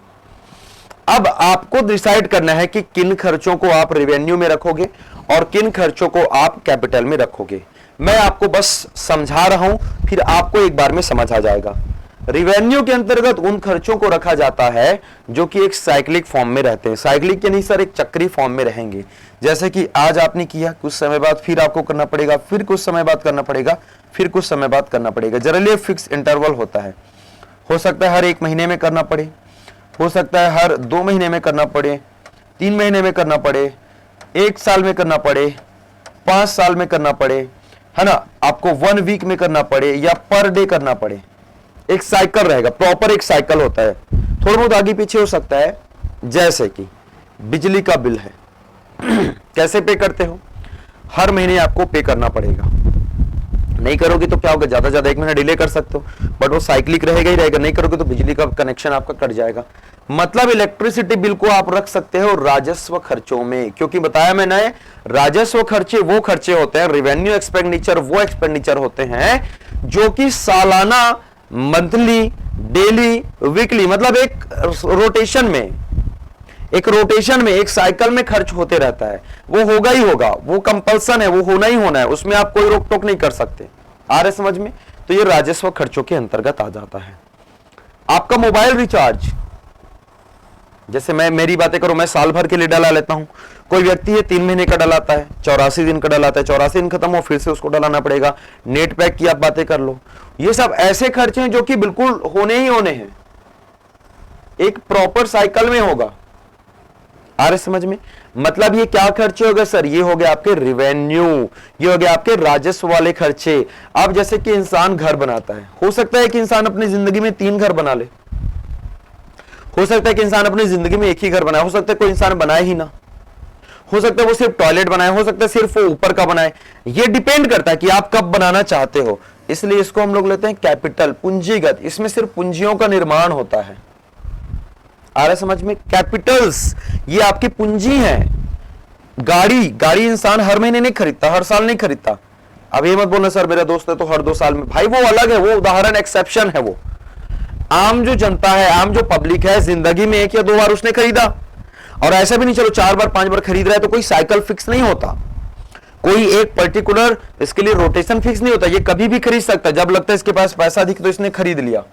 अब आपको डिसाइड करना है कि किन खर्चों को आप रेवेन्यू में रखोगे और किन खर्चों को आप कैपिटल में रखोगे। मैं आपको बस समझा रहा हूं, फिर आपको एक बार में समझ आ जाएगा। रिवेन्यू के अंतर्गत उन खर्चों को रखा जाता है जो कि एक साइक्लिक फॉर्म में रहते हैं। साइक्लिक के नहीं सर, एक चक्री फॉर्म में रहेंगे। जैसे कि आज आपने किया, कुछ समय बाद फिर आपको करना पड़ेगा, फिर कुछ समय बाद करना पड़ेगा, फिर कुछ समय बाद करना पड़ेगा। जनरली फिक्स इंटरवल होता है, हो सकता है हर 1 महीने में करना पड़े, हो सकता है हर 2 महीने में करना पड़े, 3 महीने में करना पड़े, 1 साल में करना पड़े, 5 साल में करना पड़े, है ना? आपको 1 वीक में करना पड़े या पर डे करना पड़े। एक साइकिल रहेगा, प्रॉपर एक साइकिल होता है, थोड़ा बहुत आगे पीछे हो सकता है। जैसे कि बिजली का बिल है कैसे पे करते हो? हर महीने आपको पे करना पड़ेगा, नहीं करोगे तो क्या होगा? ज्यादा ज्यादा 1 महीना डिले कर सकते हो, बट वो साइक्लिक रहेगा ही रहेगा। नहीं करोगे तो बिजली का कनेक्शन आपका कट जाएगा। मतलब इलेक्ट्रिसिटी बिल को आप रख सकते हो राजस्व खर्चों में, क्योंकि बताया मैंने, राजस्व खर्चे वो खर्चे होते हैं, रेवेन्यू एक्सपेंडिचर वो एक्सपेंडिचर होते हैं जो कि सालाना, मंथली, डेली, वीकली, मतलब एक रोटेशन में, एक साइकिल में खर्च होते रहता है। वो होगा ही होगा, वो कंपल्सन है, वो होना ही होना है, उसमें आप कोई रोक टोक नहीं कर सकते। आ रहे समझ में? तो ये राजस्व खर्चों के अंतर्गत आ जाता है। आपका मोबाइल रिचार्ज, जैसे मैं मेरी बातें करूं, मैं साल भर के लिए डला लेता हूं। कोई व्यक्ति है 3 महीने का डलाता है, 84 दिन का डलाता है, 84 दिन खत्म हो फिर से उसको डलाना पड़ेगा। नेट पैक की आप बातें कर लो, ये सब ऐसे खर्चे हैं जो कि बिल्कुल होने ही होने हैं, एक प्रॉपर साइकिल में होगा। आ रहे समझ में? मतलब ये क्या खर्चे हो गए सर? ये हो गया आपके रिवेन्यू, ये हो गया आपके राजस्व वाले खर्चे। अब जैसे कि इंसान घर बनाता है, हो सकता है कि इंसान अपनी जिंदगी में 3 घर बना ले, हो सकता है कि इंसान अपनी जिंदगी में 1 ही घर बनाए, हो सकता है कोई इंसान बनाए ही ना, हो सकता है वो सिर्फ टॉयलेट बनाए, हो सकता है सिर्फ वो ऊपर का बनाए। ये डिपेंड करता है कि आप कब बनाना चाहते हो। इसलिए इसको हम लोग लेते हैं कैपिटल, पूंजीगत। इसमें सिर्फ पूंजियों का निर्माण होता है। आ रहा समझ में? कैपिटल्स ये आपकी पूंजी है। गाड़ी इंसान हर महीने नहीं खरीदता, हर साल नहीं खरीदता। अब ये मत बोलना सर मेरा दोस्त है तो हर 2 साल में, भाई वो अलग है, वो उदाहरण, एक्सेप्शन है। वो आम जो जनता है, आम जो पब्लिक है, जिंदगी में 1 या 2 बार उसने खरीदा। और ऐसा भी नहीं चलो 4 बार 5 बार खरीद रहा है तो कोई साइकिल फिक्स नहीं होता। कोई एक पर्टिकुलर इसके लिए रोटेशन फिक्स नहीं होता, ये कभी भी खरीद सकता है, जब लगता है इसके पास पैसा अधिक तो इसने खरीद लिया।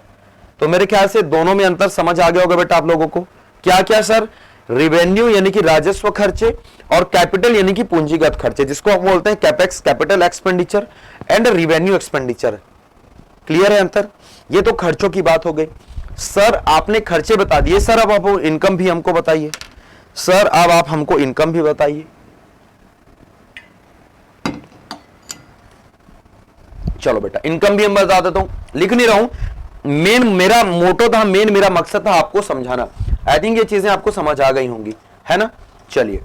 तो मेरे ख्याल से दोनों में अंतर समझ आ गया होगा बेटा आप लोगों को। क्या क्या सर? रिवेन्यू यानी कि राजस्व खर्चे, और कैपिटल यानी कि पूंजीगत खर्चे, जिसको हम बोलते हैं capex, capital expenditure, and revenue expenditure. Clear है अंतर? ये तो खर्चों की बात हो गई। सर आपने खर्चे बता दिए, सर अब आप इनकम भी हमको बताइए। सर अब आप हमको इनकम भी बताइए। चलो बेटा इनकम भी हम बता देता हूं, लिख नहीं रहा हूं, मेन मेरा मोटो था, मेन मेरा मकसद था आपको समझाना। आई थिंक ये चीजें आपको समझ आ गई होंगी, है ना। चलिए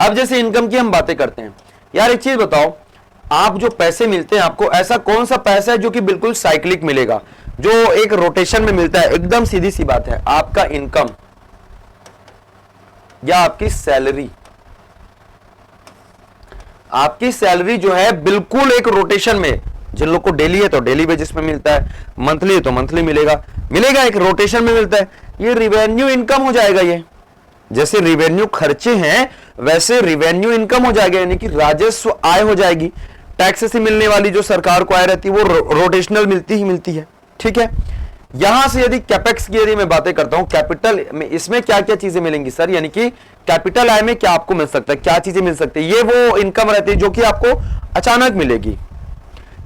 अब जैसे इनकम की हम बातें करते हैं, यार एक चीज बताओ, आप जो पैसे मिलते हैं आपको, ऐसा कौन सा पैसा है जो कि बिल्कुल साइक्लिक मिलेगा, जो एक रोटेशन में मिलता है? एकदम सीधी सी बात है, आपका इनकम या आपकी सैलरी। आपकी सैलरी जो है बिल्कुल एक रोटेशन में, जिन लोग को डेली है तो डेली बेसिस में मिलता है, मंथली है तो मंथली मिलेगा, एक रोटेशन में मिलता है। ये रिवेन्यू इनकम हो जाएगा। ये जैसे रिवेन्यू खर्चे हैं वैसे रिवेन्यू इनकम हो जाएगा, यानी कि राजस्व आय हो जाएगी। टैक्स से मिलने वाली जो सरकार को आय रहती है वो रोटेशनल मिलती ही मिलती है, ठीक है। यहां से यदि कैपेक्स की यदि मैं बातें करता हूं, कैपिटल में इसमें क्या क्या चीजें मिलेंगी सर, यानी कि कैपिटल आय में क्या आपको मिल सकता है, क्या चीजें मिल सकती है? ये वो इनकम रहती है जो कि आपको अचानक मिलेगी।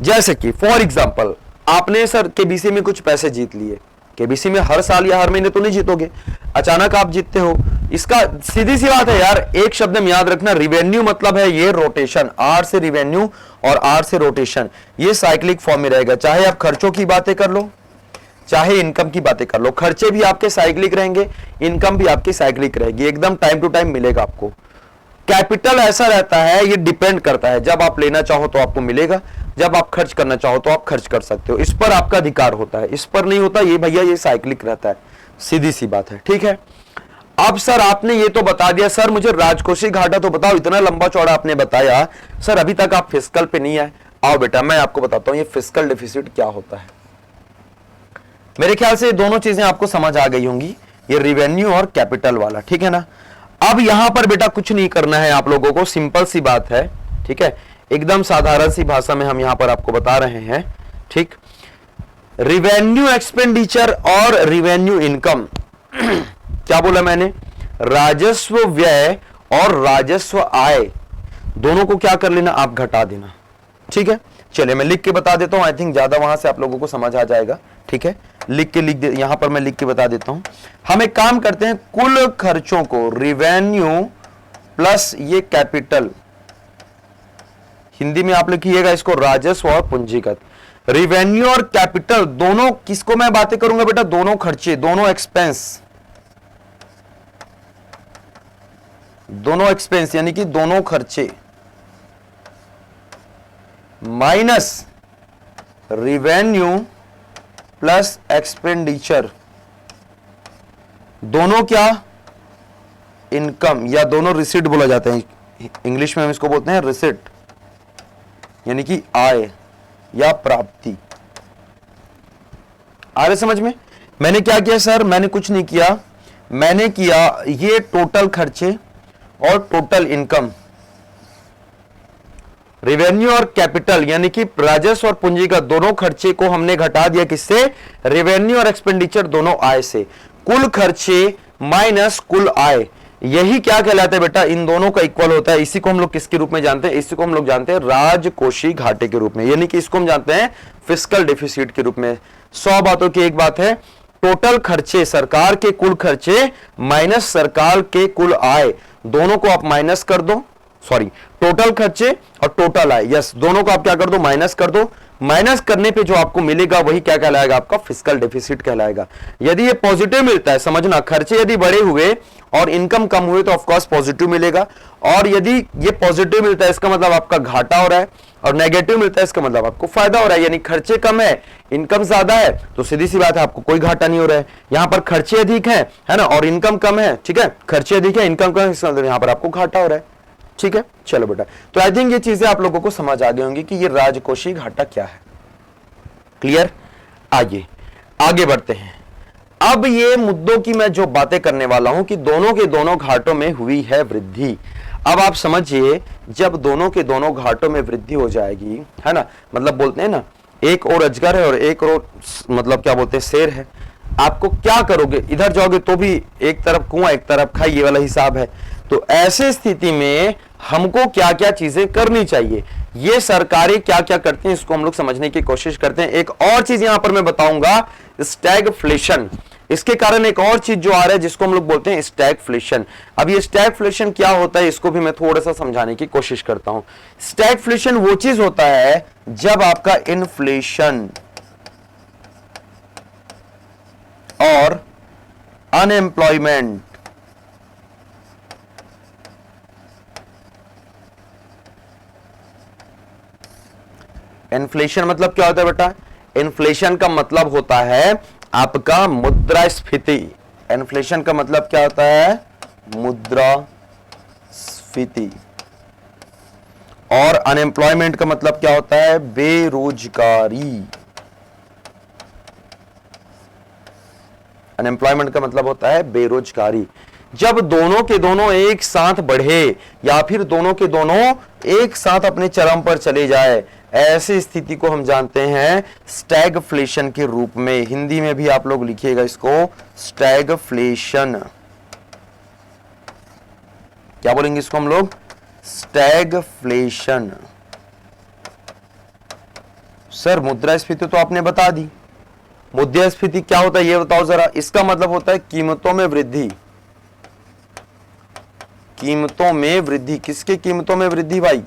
जैसे कि फॉर एग्जांपल आपने सर केबीसी में कुछ पैसे जीत लिए, केबीसी में हर साल या हर महीने तो नहीं जीतोगे, अचानक आप जीतते हो। इसका सीधी सी बात है यार, एक शब्द में याद रखना, रिवेन्यू मतलब है ये रोटेशन, आर से रिवेन्यू और आर से रोटेशन, ये साइक्लिक फॉर्म में रहेगा। चाहे आप खर्चों की बातें कर लो, चाहे इनकम की बातें कर लो, खर्चे भी आपके साइक्लिक रहेंगे, इनकम भी आपकी साइक्लिक रहेगी, एकदम टाइम टू टाइम मिलेगा आपको। कैपिटल ऐसा रहता है, ये डिपेंड करता है, जब आप लेना चाहो तो आपको मिलेगा, जब आप खर्च करना चाहो तो आप खर्च कर सकते हो, इस पर आपका अधिकार होता है, इस पर नहीं होता। ये भैया ये साइक्लिक रहता है, सीधी सी बात है, ठीक है। अब सर आपने ये तो बता दिया, सर मुझे राजकोषीय घाटा तो बताओ, इतना लंबा चौड़ा आपने बताया, सर अभी तक आप फिस्कल पे नहीं आए। आओ बेटा मैं आपको बताता हूं ये फिस्कल डेफिसिट क्या होता है। मेरे ख्याल से दोनों चीजें आपको समझ आ गई होंगी, ये रिवेन्यू और कैपिटल वाला, ठीक है ना। अब यहां पर बेटा कुछ नहीं करना है आप लोगों को, सिंपल सी बात है, ठीक है, एकदम साधारण सी भाषा में हम यहां पर आपको बता रहे हैं, ठीक। रिवेन्यू एक्सपेंडिचर और रिवेन्यू इनकम क्या बोला मैंने? राजस्व व्यय और राजस्व आय दोनों को क्या कर लेना, आप घटा देना, ठीक है। चलिए मैं लिख के बता देता हूं, आई थिंक ज्यादा वहां से आप लोगों को समझ आ जाएगा, ठीक है। लिख दे, यहां पर मैं लिख के बता देता हूं। हम एक काम करते हैं, कुल खर्चों को रिवेन्यू प्लस ये कैपिटल, हिंदी में आप लिखिएगा इसको राजस्व और पूंजीगत। रिवेन्यू और कैपिटल दोनों किसको मैं बातें करूंगा बेटा? दोनों खर्चे, दोनों एक्सपेंस, यानी कि दोनों खर्चे माइनस रिवेन्यू प्लस एक्सपेंडिचर, दोनों क्या? इनकम, या दोनों रिसीट बोला जाता है, इंग्लिश में हम इसको बोलते हैं रिसीट, यानी कि आय या प्राप्ति। आ रहे समझ में? मैंने क्या किया सर? मैंने कुछ नहीं किया, मैंने किया ये टोटल खर्चे और टोटल इनकम, रेवेन्यू और कैपिटल यानी कि राजस्व और पूंजीगत दोनों खर्चे को हमने घटा दिया, किससे? रेवेन्यू और एक्सपेंडिचर दोनों आय से। कुल खर्चे माइनस कुल आय, यही क्या कहलाता है बेटा? इन दोनों का इक्वल होता है। इसी को हम लोग किसके रूप में जानते हैं? इसी को हम लोग जानते हैं राजकोषीय घाटे के रूप में, यानी कि इसको हम जानते हैं फिस्कल डेफिसिट के रूप में। 100 बातों की एक बात है, टोटल खर्चे, सरकार के कुल खर्चे माइनस सरकार के कुल आय, दोनों को आप माइनस कर दो, सॉरी टोटल खर्चे और टोटल आय, यस दोनों को आप क्या कर दो? माइनस कर दो। माइनस करने पे जो आपको मिलेगा वही क्या कहलाएगा? आपका फिस्कल डेफिसिट कहलाएगा। यदि ये पॉजिटिव मिलता है, समझना, खर्चे यदि बड़े हुए और इनकम कम हुए तो ऑफकोर्स पॉजिटिव मिलेगा, और यदि ये पॉजिटिव मिलता है इसका मतलब आपका घाटा हो रहा है, और नेगेटिव मिलता है इसका मतलब आपको फायदा हो रहा है। यानी खर्चे कम है, इनकम ज्यादा है, तो सीधी सी बात है आपको कोई घाटा नहीं हो रहा है। यहां पर खर्चे अधिक है ना, और इनकम कम है, ठीक है, खर्चे अधिक है, इनकम कम है, इसका मतलब यहां पर आपको घाटा हो रहा है, ठीक है। चलो बेटा, तो आई थिंक ये चीजें आप लोगों को समझ आ गई होंगी कि ये राजकोषीय घाटा क्या है। क्लियर? आगे बढ़ते हैं। अब ये मुद्दों की मैं जो बातें करने वाला हूं कि दोनों के दोनों घाटों में हुई है वृद्धि। अब आप समझिए, जब दोनों के दोनों घाटों में वृद्धि हो जाएगी, है ना, मतलब बोलते हैं ना, एक और अजगर है और एक और मतलब क्या बोलते हैं, शेर है, आपको क्या करोगे, इधर जाओगे तो भी एक तरफ कुआं एक तरफ खाई, ये वाला हिसाब है। तो ऐसे स्थिति में हमको क्या क्या चीजें करनी चाहिए, ये सरकारें क्या क्या करती हैं, इसको हम लोग समझने की कोशिश करते हैं। एक और चीज यहां पर मैं बताऊंगा, स्टैगफ्लेशन। इसके कारण एक और चीज जो आ रहा है जिसको हम लोग बोलते हैं स्टैगफ्लेशन। अब ये स्टैगफ्लेशन क्या होता है, इसको भी मैं थोड़ा सा समझाने की कोशिश करता हूं। स्टैगफ्लेशन वो चीज होता है जब आपका इन्फ्लेशन और अनएम्प्लॉयमेंट इन्फ्लेशन मतलब क्या होता है बेटा, इन्फ्लेशन का मतलब होता है आपका मुद्रास्फीति। इन्फ्लेशन का मतलब क्या होता है, मुद्रास्फीति। और अनएम्प्लॉयमेंट का मतलब क्या होता है, बेरोजगारी। अनएम्प्लॉयमेंट का मतलब होता है बेरोजगारी। जब दोनों के दोनों एक साथ बढ़े या फिर दोनों के दोनों एक साथ अपने चरम पर चले जाए, ऐसी स्थिति को हम जानते हैं स्टैगफ्लेशन के रूप में। हिंदी में भी आप लोग लिखिएगा इसको, स्टैगफ्लेशन। क्या बोलेंगे इसको हम लोग, स्टैगफ्लेशन। सर मुद्रास्फीति तो आपने बता दी, मुद्रास्फीति क्या होता है ये बताओ जरा। इसका मतलब होता है कीमतों में वृद्धि। कीमतों में वृद्धि, किसकी कीमतों में वृद्धि भाई,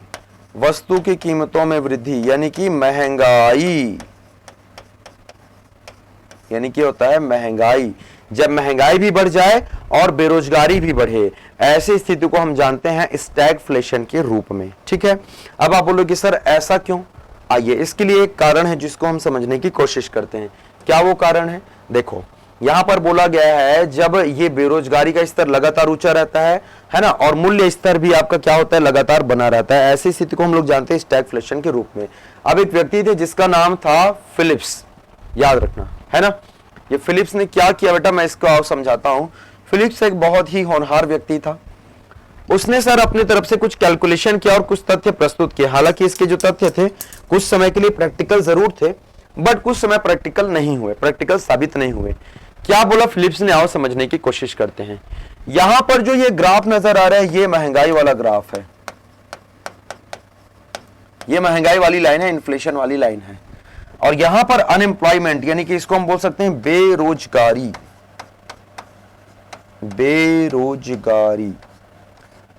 वस्तु की कीमतों में वृद्धि, यानी कि महंगाई। यानी कि होता है महंगाई। जब महंगाई भी बढ़ जाए और बेरोजगारी भी बढ़े, ऐसी स्थिति को हम जानते हैं स्टैगफ्लेशन के रूप में। ठीक है, अब आप बोलोगे सर ऐसा क्यों, आइए इसके लिए एक कारण है जिसको हम समझने की कोशिश करते हैं। क्या वो कारण है, देखो यहां पर बोला गया है जब ये बेरोजगारी का स्तर लगातार ऊंचा रहता है ना, और मूल्य स्तर भी आपका क्या होता है, लगातार बना रहता है, ऐसी स्थिति को हम लोग जानते हैं स्टैगफ्लेशन के रूप में। अब एक व्यक्ति थे जिसका नाम था फिलिप्स, याद रखना है ना। ये फिलिप्स ने क्या किया बेटा, मैं इसको आप समझाता हूं। फिलिप्स एक बहुत ही होनहार व्यक्ति था। उसने सर अपनी तरफ से कुछ कैलकुलेशन किया और कुछ तथ्य प्रस्तुत किए। हालांकि इसके जो तथ्य थे कुछ समय के लिए प्रैक्टिकल जरूर थे, बट कुछ समय प्रैक्टिकल नहीं हुए, प्रैक्टिकल साबित नहीं हुए। क्या बोला फिलिप्स ने, आओ समझने की कोशिश करते हैं। यहां पर जो ये ग्राफ नजर आ रहा है ये महंगाई वाला ग्राफ है, ये महंगाई वाली लाइन है, इन्फ्लेशन वाली लाइन है। और यहां पर अनएम्प्लॉयमेंट यानी कि इसको हम बोल सकते हैं बेरोजगारी। बेरोजगारी,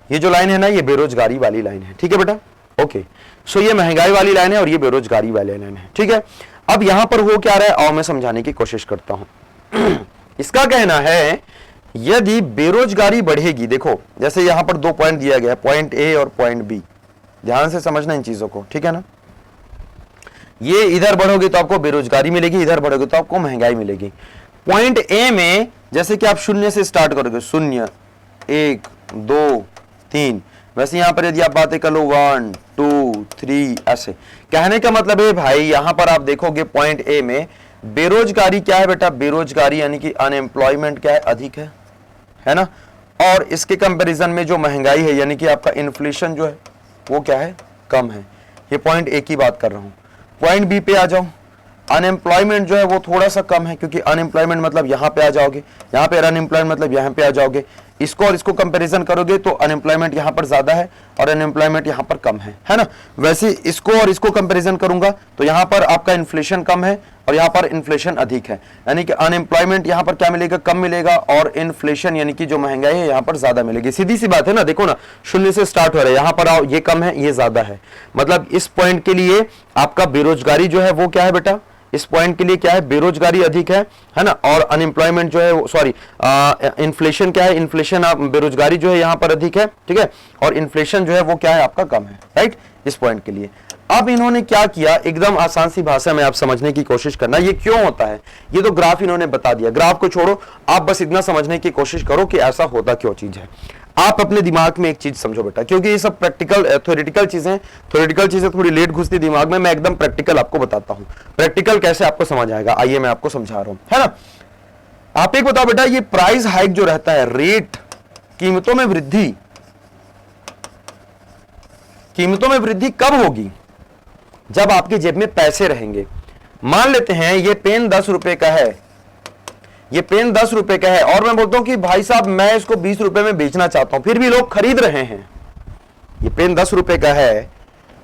ये जो लाइन है ना ये बेरोजगारी वाली लाइन है। ठीक है बेटा, ओके। सो ये महंगाई वाली लाइन है और ये बेरोजगारी वाली लाइन है। ठीक है, अब यहां पर हो क्या रहा है, आओ मैं समझाने की कोशिश करता हूं। इसका कहना है यदि बेरोजगारी बढ़ेगी, देखो जैसे यहां पर 2 पॉइंट दिया गया है, पॉइंट ए और पॉइंट बी, ध्यान से समझना इन चीजों को, ठीक है ना। ये इधर बढ़ोगे तो आपको बेरोजगारी मिलेगी, इधर बढ़ोगे तो आपको महंगाई मिलेगी। पॉइंट ए में जैसे कि आप 0 से स्टार्ट करोगे, 0 1 2 3, वैसे यहां पर यदि आप बातें कर लो 1 2 3, ऐसे कहने का मतलब है भाई यहां पर आप देखोगे पॉइंट ए में बेरोजगारी क्या है बेटा, बेरोजगारी यानी कि अनएम्प्लॉयमेंट क्या है, अधिक है ना। और इसके कंपैरिजन में जो महंगाई है यानी कि आपका इन्फ्लेशन जो है वो क्या है, कम है। ये पॉइंट ए की बात कर रहा हूं। पॉइंट बी पे आ जाओ, अनएम्प्लॉयमेंट जो है वो थोड़ा सा कम है, क्योंकि अनएम्प्लॉयमेंट मतलब यहां पे आ जाओगे, यहां पे अनएम्प्लॉयमेंट मतलब यहां पे आ जाओगे। इसको और इसको कंपैरिजन करोगे तो अनएम्प्लॉयमेंट यहां पर ज्यादा है और अनएम्प्लॉयमेंट यहां पर कम है ना। वैसे इसको और इसको कंपैरिजन करूंगा तो यहां पर आपका इन्फ्लेशन कम है और यहां पर इन्फ्लेशन अधिक है, यानी कि अनएम्प्लॉयमेंट यहां पर क्या मिलेगा, कम मिलेगा, और इन्फ्लेशन यानी कि जो महंगाई है यहां पर ज्यादा मिलेगी। सीधी सी बात है ना, देखो ना 0 से स्टार्ट हो रहा है, यहां पर आओ ये कम है ये ज्यादा है, मतलब इस पॉइंट के लिए आपका बेरोजगारी जो है वो क्या है बेटा, इस पॉइंट के लिए क्या है, बेरोजगारी अधिक है ना। और अनएम्प्लॉयमेंट जो है सॉरी इन्फ्लेशन क्या है, इन्फ्लेशन बेरोजगारी जो है यहां पर अधिक है, ठीक है, और इन्फ्लेशन जो है वो क्या है आपका कम है, राइट, इस पॉइंट के लिए। अब इन्होंने क्या किया, एकदम आसान सी भाषा में आप समझने की कोशिश करना, ये क्यों होता है, ये तो ग्राफ इन्होंने बता दिया। ग्राफ को छोड़ो, आप बस इतना समझने की कोशिश करो कि ऐसा होता क्यों चीज है। आप अपने दिमाग में एक चीज समझो बेटा, क्योंकि ये सब प्रैक्टिकल थ्योरेटिकल चीजें थोड़ी लेट घुसती दिमाग में, मैं एकदम प्रैक्टिकल आपको बताता हूं। प्रैक्टिकल कैसे आपको समझ आएगा, आइए मैं आपको समझा रहा हूं, है ना। आप एक बताओ बेटा, ये प्राइस हाइक जो रहता है, रेट कीमतों में वृद्धि, कीमतों में वृद्धि कब होगी? जब आपकी जेब में पैसे रहेंगे। मान लेते हैं ये पेन 10 रुपए का है, ये पेन 10 रुपए का है और मैं बोलता हूं कि भाई साहब मैं इसको 20 रुपए में बेचना चाहता हूं, फिर भी लोग खरीद रहे हैं। ये पेन 10 रुपए का है,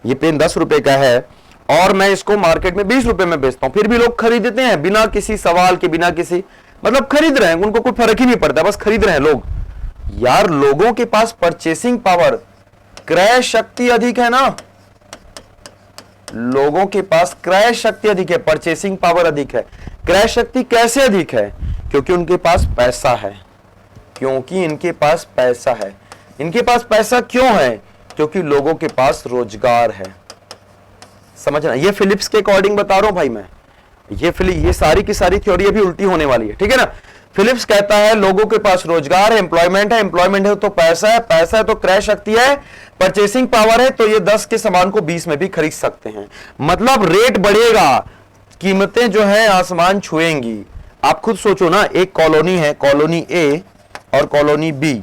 ये पेन 10 रुपए का है और मैं इसको मार्केट में 20 रुपए में बेचता हूं, फिर भी लोग खरीदते हैं बिना किसी सवाल के, बिना किसी मतलब खरीद रहे हैं, उनको कोई फर्क ही नहीं पड़ता, बस खरीद रहे हैं लोग। यार लोगों के पास परचेसिंग पावर, क्रय शक्ति अधिक है ना, लोगों के पास क्रय शक्ति अधिक है, परचेसिंग पावर अधिक है। क्रय शक्ति कैसे अधिक है? क्योंकि उनके पास पैसा है, क्योंकि इनके पास पैसा है। इनके पास पैसा क्यों है? क्योंकि लोगों के पास रोजगार है। समझना, ये फिलिप्स के अकॉर्डिंग बता रहा हूं भाई मैं, ये सारी की सारी थ्योरी अभी उल्टी होने वाली है, ठीक है ना। फिलिप्स कहता है लोगों के पास रोजगार है, एम्प्लॉयमेंट है तो पैसा है तो क्रय शक्ति है, परचेसिंग पावर है, तो ये 10 के सामान को 20 में भी खरीद सकते हैं। मतलब रेट बढ़ेगा, कीमतें जो है आसमान छुएंगी। आप खुद सोचो ना, एक कॉलोनी है, कॉलोनी ए और कॉलोनी बी।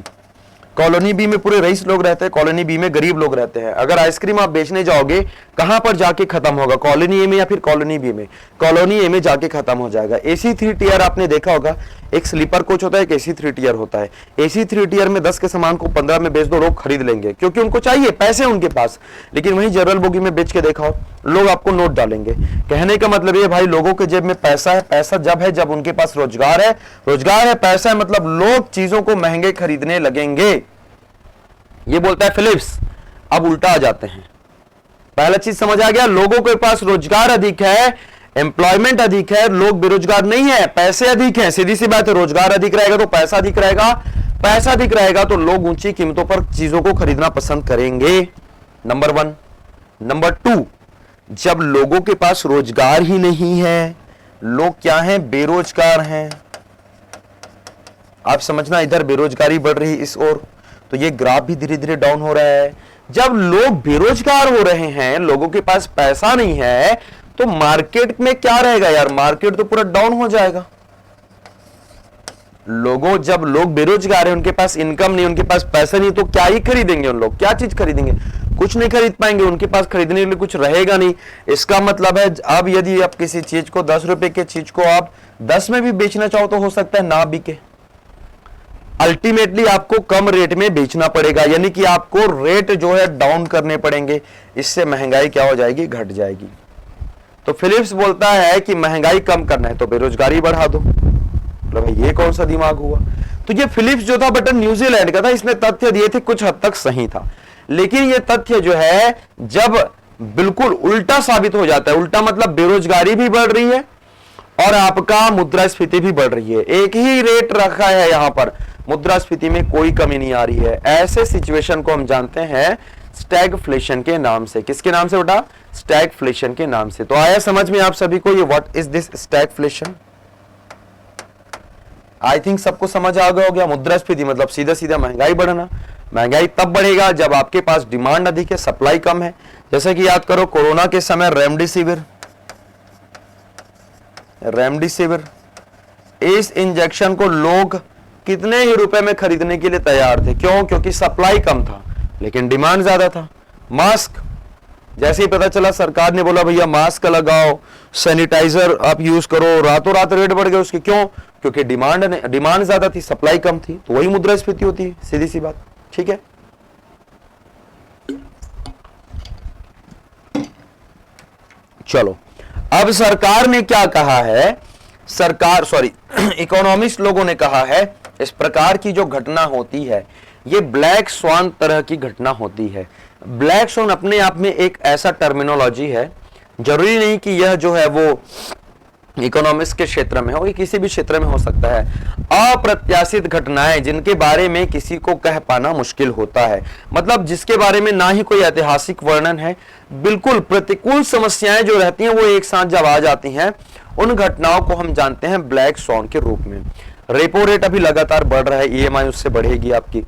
कॉलोनी बी में पूरे रईस लोग रहते हैं, कॉलोनी बी में गरीब लोग रहते हैं। अगर आइसक्रीम आप बेचने जाओगे, कहां पर जाके खत्म होगा? कॉलोनी ए में या फिर कॉलोनी बी में? कॉलोनी ए में जाके खत्म हो जाएगा। एसी 3 टियर आपने देखा होगा, एक स्लीपर कोच होता है, एक एसी 3 टियर होता है। एसी 3 टियर में 10 के सामान को 15 में बेच दो, लोग खरीद लेंगे क्योंकि उनको चाहिए, पैसे उनके पास। लेकिन वहीं जनरल बोगी में बेच के देखा, लोग आपको नोट डालेंगे। कहने का मतलब ये भाई, लोगों के जेब में पैसा है। पैसा जब है जब उनके पास रोजगार है, रोजगार है, पैसा है, मतलब लोग चीजों को महंगे खरीदने लगेंगे। ये बोलता है फिलिप्स। अब उल्टा आ जाते हैं। पहला चीज समझ आ गया, लोगों के पास रोजगार अधिक है, एम्प्लॉयमेंट अधिक है, लोग बेरोजगार नहीं है, पैसे अधिक हैं। सीधी सी बात है, रोजगार अधिक रहेगा तो पैसा अधिक रहेगा, पैसा अधिक रहेगा तो लोग ऊंची कीमतों पर चीजों को खरीदना पसंद करेंगे। नंबर 1। नंबर 2, जब लोगों के पास रोजगार ही नहीं है, लोग क्या हैं? बेरोजगार हैं। आप समझना, इधर बेरोजगारी बढ़ रही इस ओर, तो ये ग्राफ भी धीरे धीरे डाउन हो रहा है। जब लोग बेरोजगार हो रहे हैं, लोगों के पास पैसा नहीं है, तो मार्केट में क्या रहेगा यार? मार्केट तो पूरा डाउन हो जाएगा। जब लोग बेरोजगार हैं, उनके पास इनकम नहीं, उनके पास पैसा नहीं, तो क्या ही खरीदेंगे उन लोग? क्या चीज खरीदेंगे? कुछ नहीं खरीद पाएंगे, उनके पास खरीदने के लिए कुछ रहेगा नहीं। इसका मतलब है, अब यदि आप किसी चीज को 10 रुपए की चीज को आप 10 में भी बेचना चाहो तो हो सकता है ना बिके। अल्टीमेटली आपको कम रेट में बेचना पड़ेगा, यानी कि आपको रेट जो है डाउन करने पड़ेंगे। इससे महंगाई क्या हो जाएगी? घट जाएगी। तो फिलिप्स बोलता है कि महंगाई कम करना है तो बेरोजगारी बढ़ा दो। मतलब भाई ये कौन सा दिमाग हुआ? तो ये फिलिप्स जो था बटन न्यूजीलैंड का था, इसने तथ्य दिए थे, कुछ हद तक सही था। लेकिन ये तथ्य जो है जब बिल्कुल उल्टा साबित हो जाता है, उल्टा मतलब बेरोजगारी भी बढ़ रही है और आपका मुद्रास्फीति भी बढ़ रही है, एक ही रेट रखा है यहां पर, मुद्रास्फीति में कोई कमी नहीं आ रही है, ऐसे सिचुएशन को हम जानते हैं स्टैगफ्लेशन के नाम से। किसके नाम से बेटा? स्टैगफ्लेशन के नाम से। तो आया समझ में आप सभी को ये what is this stagflation? I think सबको समझ आ गया हो गया। मुद्रास्फीति मतलब सीधा सीधा महंगाई बढ़ना। महंगाई तब बढ़ेगा जब आपके पास डिमांड अधिक है, सप्लाई कम है। जैसे कि याद करो कोरोना के समय रेमडेसिविर इस इंजेक्शन को लोग कितने ही रुपए में खरीदने के लिए तैयार थे। क्यों? क्योंकि सप्लाई कम था लेकिन डिमांड ज्यादा था। मास्क, जैसे ही पता चला सरकार ने बोला भैया मास्क लगाओ, सैनिटाइजर आप यूज करो, रातों रात रेट बढ़ गए उसके। क्यों? क्योंकि डिमांड ज्यादा थी, सप्लाई कम थी। तो वही मुद्रास्फीति होती है, सीधी सी बात। ठीक है, चलो अब सरकार ने क्या कहा है? इकोनॉमिस्ट लोगों ने कहा है इस प्रकार की जो घटना होती है ये ब्लैक स्वान तरह की घटना होती है। ब्लैक स्वान अपने आप में एक ऐसा टर्मिनोलॉजी है, जरूरी नहीं कि यह जो है वो इकोनॉमिक्स के क्षेत्र में हो, ये किसी भी क्षेत्र में हो सकता है। अप्रत्याशित घटनाएं जिनके बारे में किसी को कह पाना मुश्किल होता है, मतलब जिसके बारे में ना ही कोई ऐतिहासिक वर्णन है, बिल्कुल प्रतिकूल समस्याएं जो रहती हैं वो एक साथ जब आ जाती हैं, उन घटनाओं को हम जानते हैं ब्लैक स्वान के रूप में। रेपो रेट अभी लगातार बढ़ रहा है, ईएमआई उससे बढ़ेगी आपकी।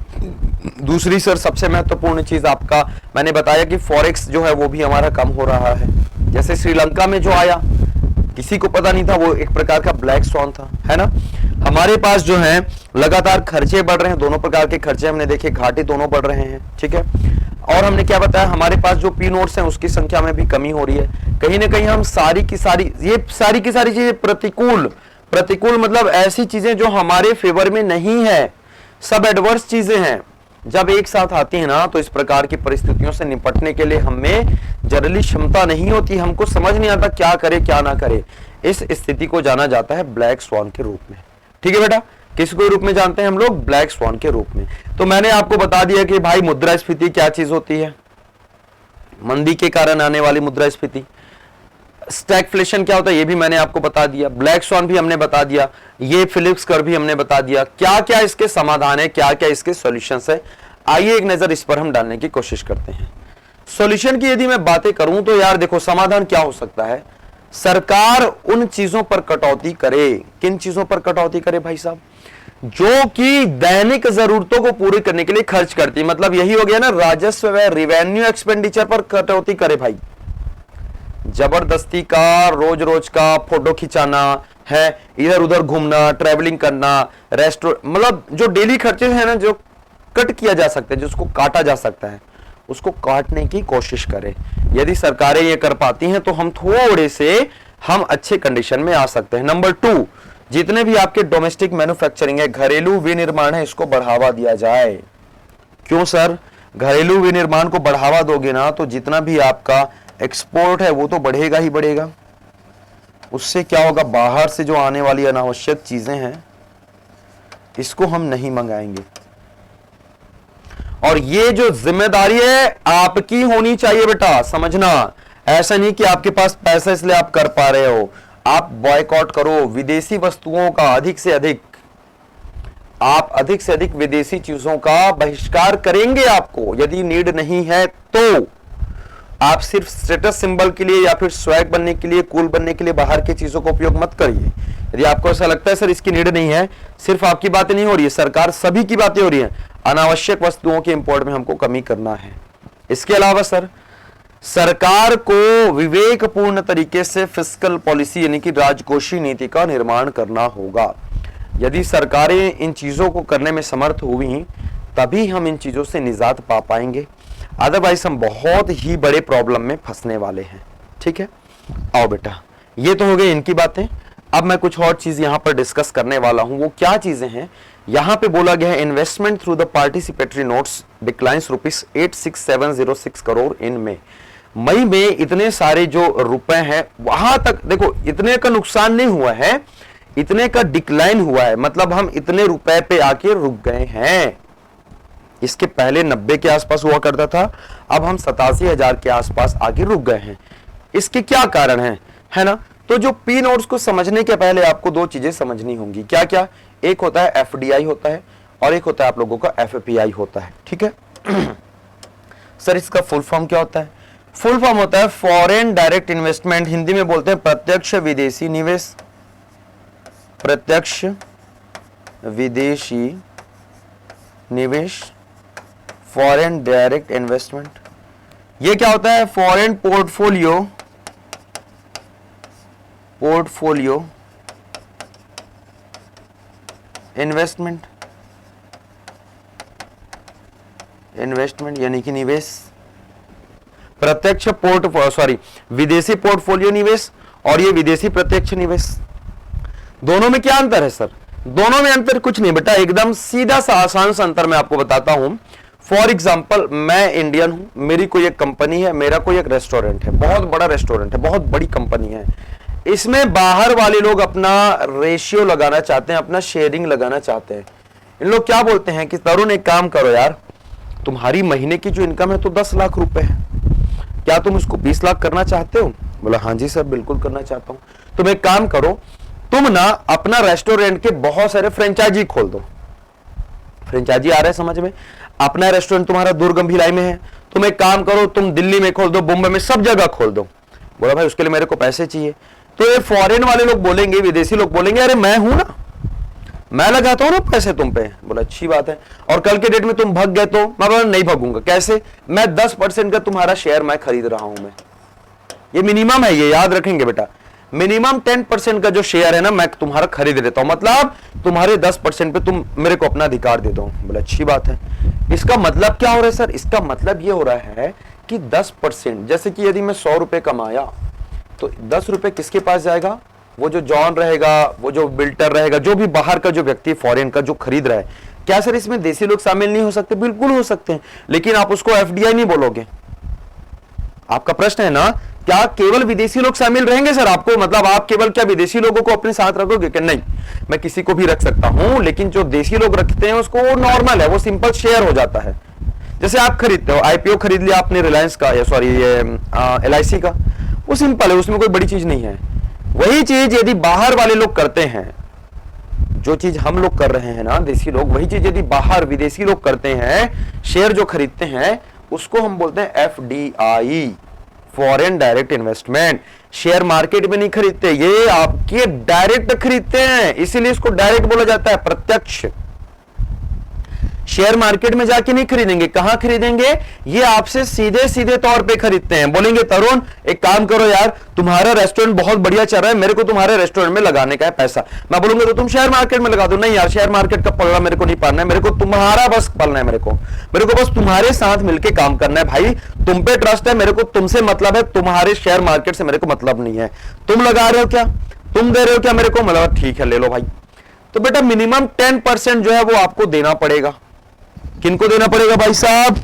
दूसरी सर सबसे महत्वपूर्ण चीज आपका मैंने बताया कि फॉरेक्स जो है वो भी हमारा कम हो रहा है। जैसे श्रीलंका में जो आया किसी को पता नहीं था, वो एक प्रकार का ब्लैक स्वान था, है ना। हमारे पास जो है लगातार खर्चे बढ़ रहे हैं, दोनों प्रकार के खर्चे हमने देखे, घाटे दोनों बढ़ रहे हैं, ठीक है। और हमने क्या बताया, हमारे पास जो पी नोट्स हैं उसकी संख्या में भी कमी हो रही है। कहीं ना कहीं हम सारी की सारी चीजें प्रतिकूल मतलब ऐसी चीजें जो हमारे फेवर में नहीं है, सब एडवर्स चीजें हैं, जब एक साथ आती है ना, तो इस प्रकार की परिस्थितियों से निपटने के लिए हमें जनरली क्षमता नहीं होती, हमको समझ नहीं आता क्या करे क्या ना करे। इस स्थिति को जाना जाता है ब्लैक स्वान के रूप में। ठीक है बेटा, किसके रूप में जानते हैं हम लोग? ब्लैक स्वान के रूप में। तो मैंने आपको बता दिया कि भाई मुद्रास्फीति क्या चीज होती है, मंदी के कारण आने वाली मुद्रास्फीति। स्टैगफ्लेशन क्या होता है ये भी मैंने आपको बता दिया, ब्लैक स्वान भी हमने बता दिया, ये फिलिप्स कर्व भी हमने बता दिया। क्या क्या इसके समाधान है, क्या क्या इसके सॉल्यूशंस है, आइए एक नजर इस पर हम डालने की कोशिश करते हैं। सॉल्यूशन की यदि मैं बातें करूं तो यार देखो, समाधान क्या हो सकता है? सरकार उन चीजों पर कटौती करे, किन चीजों पर कटौती करे भाई साहब? जो कि दैनिक जरूरतों को पूरी करने के लिए खर्च करती है। मतलब यही हो गया ना, राजस्व व रेवेन्यू एक्सपेंडिचर पर कटौती करे भाई। जबरदस्ती का रोज रोज का फोटो खिंचाना है, इधर उधर घूमना, ट्रैवलिंग करना, रेस्टोरेंट, मतलब जो डेली खर्चे हैं ना, जो कट किया जा सकता है, जिसको काटा जा सकता है, उसको काटने की कोशिश करें। यदि सरकारें ये कर पाती हैं तो हम थोड़े से अच्छे कंडीशन में आ सकते हैं। नंबर 2, जितने भी आपके डोमेस्टिक मैन्युफैक्चरिंग है, घरेलू विनिर्माण है, इसको बढ़ावा दिया जाए। क्यों सर? घरेलू विनिर्माण को बढ़ावा दोगे ना तो जितना भी आपका एक्सपोर्ट है वो तो बढ़ेगा ही बढ़ेगा। उससे क्या होगा, बाहर से जो आने वाली अनावश्यक चीजें हैं इसको हम नहीं मंगाएंगे। और ये जो जिम्मेदारी है आपकी होनी चाहिए बेटा, समझना। ऐसा नहीं कि आपके पास पैसा इसलिए आप कर पा रहे हो। आप बॉयकॉट करो विदेशी वस्तुओं का, अधिक से अधिक विदेशी चीजों का बहिष्कार करेंगे। आपको यदि नीड नहीं है तो आप सिर्फ स्टेटस सिंबल के लिए या फिर स्वैग बनने के लिए, कूल बनने के लिए बाहर की चीजों का उपयोग मत करिए। यदि आपको ऐसा लगता है सर इसकी नीड नहीं है, सिर्फ आपकी बातें नहीं हो रही है, सरकार सभी की बातें हो रही है, अनावश्यक वस्तुओं के इंपोर्ट में हमको कमी करना है। इसके अलावा सर, सरकार को विवेकपूर्ण तरीके से फिस्कल पॉलिसी यानी कि राजकोषीय नीति का निर्माण करना होगा। यदि सरकारें इन चीजों को करने में समर्थ हुई तभी हम इन चीजों से निजात पा पाएंगे, अदरवाइज हम बहुत ही बड़े प्रॉब्लम में फंसने वाले हैं। ठीक है, आओ बेटा, ये तो हो गई इनकी बातें। अब मैं कुछ और चीज यहां पर डिस्कस करने वाला हूं। वो क्या चीजें हैं? यहां पे बोला गया है investment through the participatory notes declines ₹86706 crore in May में इतने सारे जो रुपए हैं, वहां तक देखो इतने का नुकसान नहीं हुआ है, इतने का डिक्लाइन हुआ है। मतलब हम इतने रुपए पे आके रुक गए हैं। इसके पहले 90 के आसपास हुआ करता था, अब हम 87,000 के आसपास आके रुक गए हैं। इसके क्या कारण है ना? तो जो पी नोट्स को समझने के पहले आपको 2 चीजें समझनी होंगी। क्या क्या? एक होता है एफडीआई होता है और एक होता है आप लोगों का एफपीआई होता है। ठीक है सर, इसका फुल फॉर्म क्या होता है? फुल फॉर्म होता है फॉरेन डायरेक्ट इन्वेस्टमेंट, हिंदी में बोलते हैं प्रत्यक्ष विदेशी निवेश। प्रत्यक्ष विदेशी निवेश, फॉरेन डायरेक्ट इन्वेस्टमेंट। ये क्या होता है? फॉरेन पोर्टफोलियो इन्वेस्टमेंट यानी कि निवेश। प्रत्यक्ष विदेशी पोर्टफोलियो निवेश और ये विदेशी प्रत्यक्ष निवेश, दोनों में क्या अंतर है सर? दोनों में अंतर कुछ नहीं बेटा, एकदम सीधा सा आसान सा अंतर मैं आपको बताता हूं। फॉर एग्जाम्पल, मैं इंडियन हूं, मेरी कोई एक कंपनी है, मेरा कोई एक रेस्टोरेंट है, बहुत बड़ा रेस्टोरेंट है, बहुत बड़ी कंपनी है। इसमें बाहर वाले लोग अपना रेशियो लगाना चाहते हैं, अपना शेयरिंग लगाना चाहते हैं। इन लोग क्या बोलते हैं कि तरुण एक काम करो यार, तुम्हारी महीने की जो इनकम है तो 10 लाख रुपए है, क्या तुम इसको 20 लाख करना चाहते हो? बोला हाँ जी सर बिल्कुल करना चाहता हूं। तुम एक काम करो, तुम ना अपना रेस्टोरेंट के बहुत सारे फ्रेंचाइजी खोल दो। फ्रेंचाइजी आ रहा है समझ में? अपना रेस्टोरेंट तुम्हारा दुर्गम भिलाई में है, तुम एक काम करो, तुम दिल्ली में खोल दो, मुंबई में, सब जगह खोल दो। बोला भाई उसके लिए मेरे को पैसे चाहिए। तो ये फॉरेन वाले लोग बोलेंगे, विदेशी लोग बोलेंगे अरे मैं हूं ना, मैं लगाता हूं ना पैसे तुम पे। बोला अच्छी बात है, और कल के डेट में तुम भग गए तो? मैं बोला नहीं भगूंगा। कैसे? मैं 10% का तुम्हारा शेयर मैं खरीद रहा हूं। मैं ये मिनिमम है, ये याद रखेंगे बेटा। मिनिमम 10% का जो शेयर है ना मैं तुम्हारा खरीद लेता हूं, मतलब तुम्हारे 10% पे तुम मेरे को अपना अधिकार दे दो। बोले अच्छी बात है। इसका मतलब क्या हो रहा है सर? इसका मतलब ये हो रहा है कि 10%, जैसे कि यदि मैं 100 रुपए कमाया तो 10 रुपए किसके पास जाएगा? वो जो जॉन रहेगा, वो जो बिल्टर रहेगा, जो भी बाहर का जो व्यक्ति फॉरेन का जो खरीद रहा है। क्या सर इसमें देसी लोग शामिल नहीं हो सकते? बिल्कुल हो सकते हैं, लेकिन आप उसको एफडीआई नहीं बोलोगे। आपका प्रश्न है ना, क्या केवल विदेशी लोग शामिल रहेंगे सर? आपको मतलब आप केवल क्या विदेशी लोगों को अपने साथ रखोगे कि नहीं? मैं किसी को भी रख सकता हूं, लेकिन जो देशी लोग रखते हैं उसको वो नॉर्मल है, वो सिंपल शेयर हो जाता है। जैसे आप खरीदते हो, आईपीओ खरीद लिया आपने रिलायंस का, या सॉरी ये एलआईसी का, वो सिंपल है, उसमें कोई बड़ी चीज नहीं है। वही चीज यदि बाहर वाले लोग करते हैं, जो चीज हम लोग कर रहे हैं ना देसी लोग, वही चीज यदि बाहर विदेशी लोग करते हैं, शेयर जो खरीदते हैं, उसको हम बोलते हैं FDI, foreign direct investment. Share market में नहीं खरीदते, ये आपके डायरेक्ट खरीदते हैं, इसीलिए इसको डायरेक्ट बोला जाता है, प्रत्यक्ष। शेयर मार्केट में जाके नहीं खरीदेंगे, कहां खरीदेंगे? ये आपसे सीधे सीधे तौर पे खरीदते हैं। बोलेंगे तरुण एक काम करो यार, तुम्हारा रेस्टोरेंट बहुत बढ़िया चल रहा है, मेरे को तुम्हारे रेस्टोरेंट में लगाने का है पैसा। मैं बोलूंगा तो तुम शेयर मार्केट में लगा दो। नहीं यार, शेयर मार्केट का पल्ला मेरे को नहीं पालना है, मेरे को तुम्हारा बस पालना है, मेरे को बस तुम्हारे साथ मिलकर काम करना है। भाई तुम पे ट्रस्ट है, मेरे को तुमसे मतलब है, तुम्हारे शेयर मार्केट से मेरे को मतलब नहीं है। तुम लगा रहे हो क्या, तुम दे रहे हो क्या मेरे को, मतलब ठीक है ले लो भाई। तो बेटा मिनिमम 10% जो है वो आपको देना पड़ेगा। किनको देना पड़ेगा भाई साहब?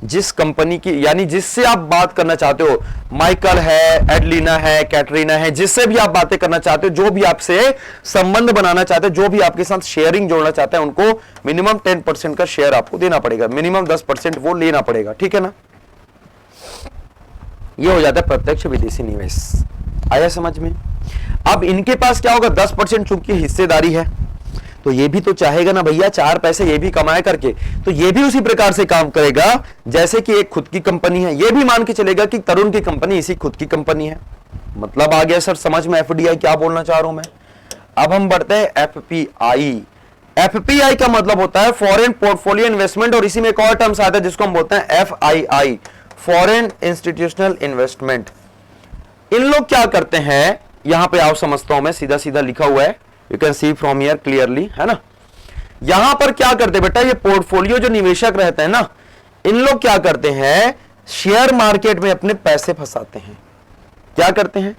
जिस कंपनी की, यानी जिससे आप बात करना चाहते हो, माइकल है, एडलिना है, कैटरीना है, जिससे भी आप बातें करना चाहते हो, जो भी आपसे संबंध बनाना चाहते हो, जो भी आपके साथ शेयरिंग जोड़ना चाहते हैं, उनको मिनिमम 10% का शेयर आपको देना पड़ेगा, मिनिमम 10% वो लेना पड़ेगा। ठीक है ना? ये हो जाता है प्रत्यक्ष विदेशी निवेश। आया समझ में? अब इनके पास क्या होगा? 10% चूंकि हिस्सेदारी है, तो ये भी तो चाहेगा ना भैया 4 पैसे ये भी कमाए करके, तो ये भी उसी प्रकार से काम करेगा जैसे कि एक खुद की कंपनी है। ये भी मान के चलेगा कि तरुण की कंपनी इसी खुद की कंपनी है। मतलब आ गया सर समझ में एफडीआई क्या बोलना चाह रहा हूं मैं। अब हम बढ़ते हैं एफपीआई। एफपीआई का मतलब होता है फॉरेन पोर्टफोलियो इन्वेस्टमेंट, और इसी में एक और टर्म्स आता है जिसको हम बोलते हैं एफआईआई, फॉरेन इंस्टीट्यूशनल इन्वेस्टमेंट। इन लोग क्या करते हैं, यहां पे आओ समझता हूं मैं, सीधा सीधा लिखा हुआ है, you can see from here clearly, है ना? यहां पर क्या करते बेटा, ये पोर्टफोलियो जो निवेशक रहते हैं ना, इन लोग क्या करते हैं, शेयर मार्केट में अपने पैसे फंसाते हैं। क्या करते हैं?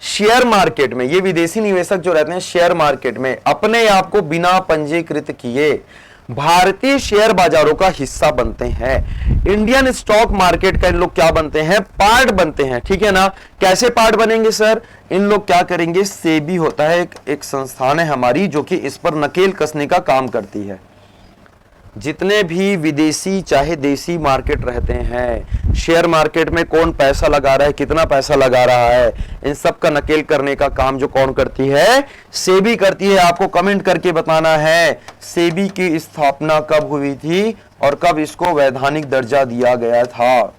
शेयर मार्केट में, ये विदेशी निवेशक जो रहते हैं शेयर मार्केट में अपने आप को बिना पंजीकृत किए भारतीय शेयर बाजारों का हिस्सा बनते हैं। इंडियन स्टॉक मार्केट का इन लोग क्या बनते हैं? पार्ट बनते हैं। ठीक है ना? कैसे पार्ट बनेंगे सर? इन लोग क्या करेंगे, सेबी होता है एक संस्थान है हमारी जो कि इस पर नकेल कसने का काम करती है। जितने भी विदेशी चाहे देसी मार्केट रहते हैं, शेयर मार्केट में कौन पैसा लगा रहा है, कितना पैसा लगा रहा है, इन सब का नकेल करने का काम जो कौन करती है? सेबी करती है। आपको कमेंट करके बताना है सेबी की स्थापना कब हुई थी और कब इसको वैधानिक दर्जा दिया गया था।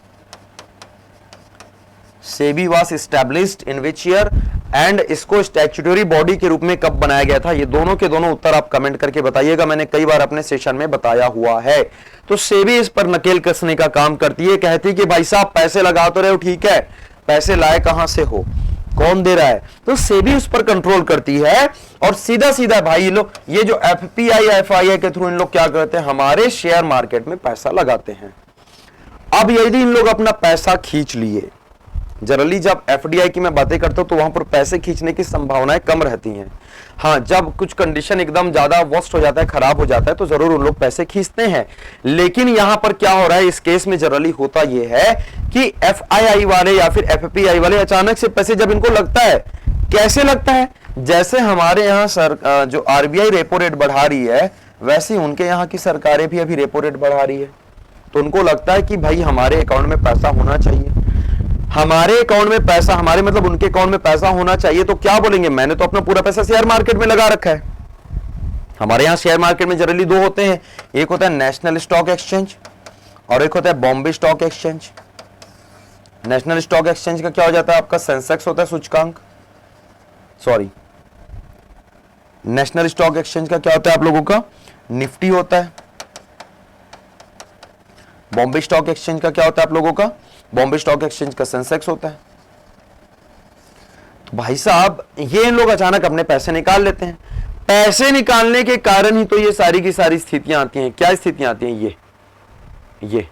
SEBI was established in which year and इसको स्टैट्यूटरी बॉडी के रूप में कब बनाया गया था? ये दोनों के दोनों उत्तर आप कमेंट करके बताइएगा, मैंने कई बार अपने सेशन में बताया हुआ है। तो सेबी इस पर नकेल कसने का काम करती है, कहती है कि भाई साहब पैसे लगा तो रहे हो, ठीक है, पैसे लाए कहां से हो, कौन दे रहा है? तो सेबी उस पर कंट्रोल करती है और सीधा सीधा भाई लोग ये जो एफपीआई एफआईआई के थ्रू इन लोग क्या करते हैं, हमारे शेयर मार्केट में पैसा लगाते हैं। अब यदि इन लोग अपना पैसा खींच लिए, जनरली जब एफडीआई की मैं बातें करता हूं तो वहां पर पैसे खींचने की संभावनाएं कम रहती हैं। हाँ, जब कुछ कंडीशन एकदम ज्यादा वर्स्ट हो जाता है, खराब हो जाता है, तो जरूर उन लोग पैसे खींचते हैं। लेकिन यहां पर क्या हो रहा है, इस केस में जनरली होता यह है कि एफआईआई वाले या फिर एफपीआई वाले अचानक से पैसे जब इनको लगता है, कैसे लगता है? जैसे हमारे यहाँ जो आरबीआई रेपो रेट बढ़ा रही है, वैसे उनके यहाँ की सरकारें भी अभी रेपो रेट बढ़ा रही है। तो उनको लगता है कि भाई हमारे अकाउंट में पैसा होना चाहिए, हमारे अकाउंट में पैसा, हमारे मतलब उनके अकाउंट में पैसा होना चाहिए। तो क्या बोलेंगे, मैंने तो अपना पूरा पैसा शेयर मार्केट में लगा रखा है। हमारे यहां शेयर मार्केट में जनरली 2 होते हैं, एक होता है नेशनल स्टॉक एक्सचेंज और एक होता है Bombay stock exchange. National stock exchange का क्या हो जाता है, आपका सेंसेक्स होता है सूचकांक, सॉरी नेशनल स्टॉक एक्सचेंज का क्या होता है आप लोगों का, निफ्टी होता है। बॉम्बे स्टॉक एक्सचेंज का क्या होता है आप लोगों का, बॉम्बे स्टॉक एक्सचेंज का सेंसेक्स होता है। तो भाई साहब ये इन लोग अचानक अपने पैसे निकाल लेते हैं। पैसे निकालने के कारण ही तो ये सारी की सारी स्थितियां आती हैं। क्या स्थितियां आती हैं? ये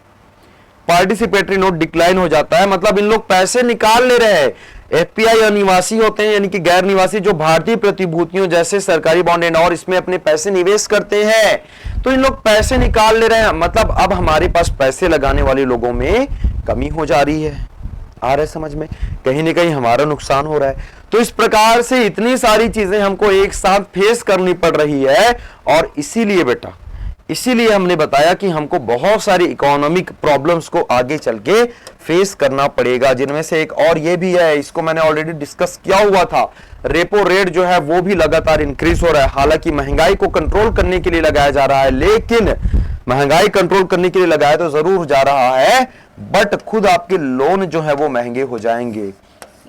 पार्टिसिपेटरी नोट डिक्लाइन हो जाता है, मतलब इन लोग पैसे निकाल ले रहे हैं। एफपीआई अनिवासी होते हैं, यानी कि गैर निवासी जो भारतीय प्रतिभूतियों जैसे सरकारी बॉन्ड एंड और इसमें अपने पैसे निवेश करते हैं, तो इन लोग पैसे निकाल ले रहे हैं। मतलब अब हमारे पास पैसे लगाने वाले लोगों में कमी हो जा रही है। आ रहा है समझ में? कहीं ना कहीं हमारा नुकसान हो रहा है। तो इस प्रकार से इतनी सारी चीजें हमको एक साथ फेस करनी पड़ रही है, और इसीलिए बेटा, इसीलिए हमने बताया कि हमको बहुत सारी इकोनॉमिक प्रॉब्लम्स को आगे चल के फेस करना पड़ेगा, जिनमें से एक और ये भी है, इसको मैंने ऑलरेडी डिस्कस किया हुआ था। रेपो रेट जो है वो भी लगातार इंक्रीज हो रहा है। हालांकि महंगाई को कंट्रोल करने के लिए लगाया जा रहा है, लेकिन महंगाई कंट्रोल करने के लिए लगाया तो जरूर जा रहा है, बट खुद आपके लोन जो है वो महंगे हो जाएंगे।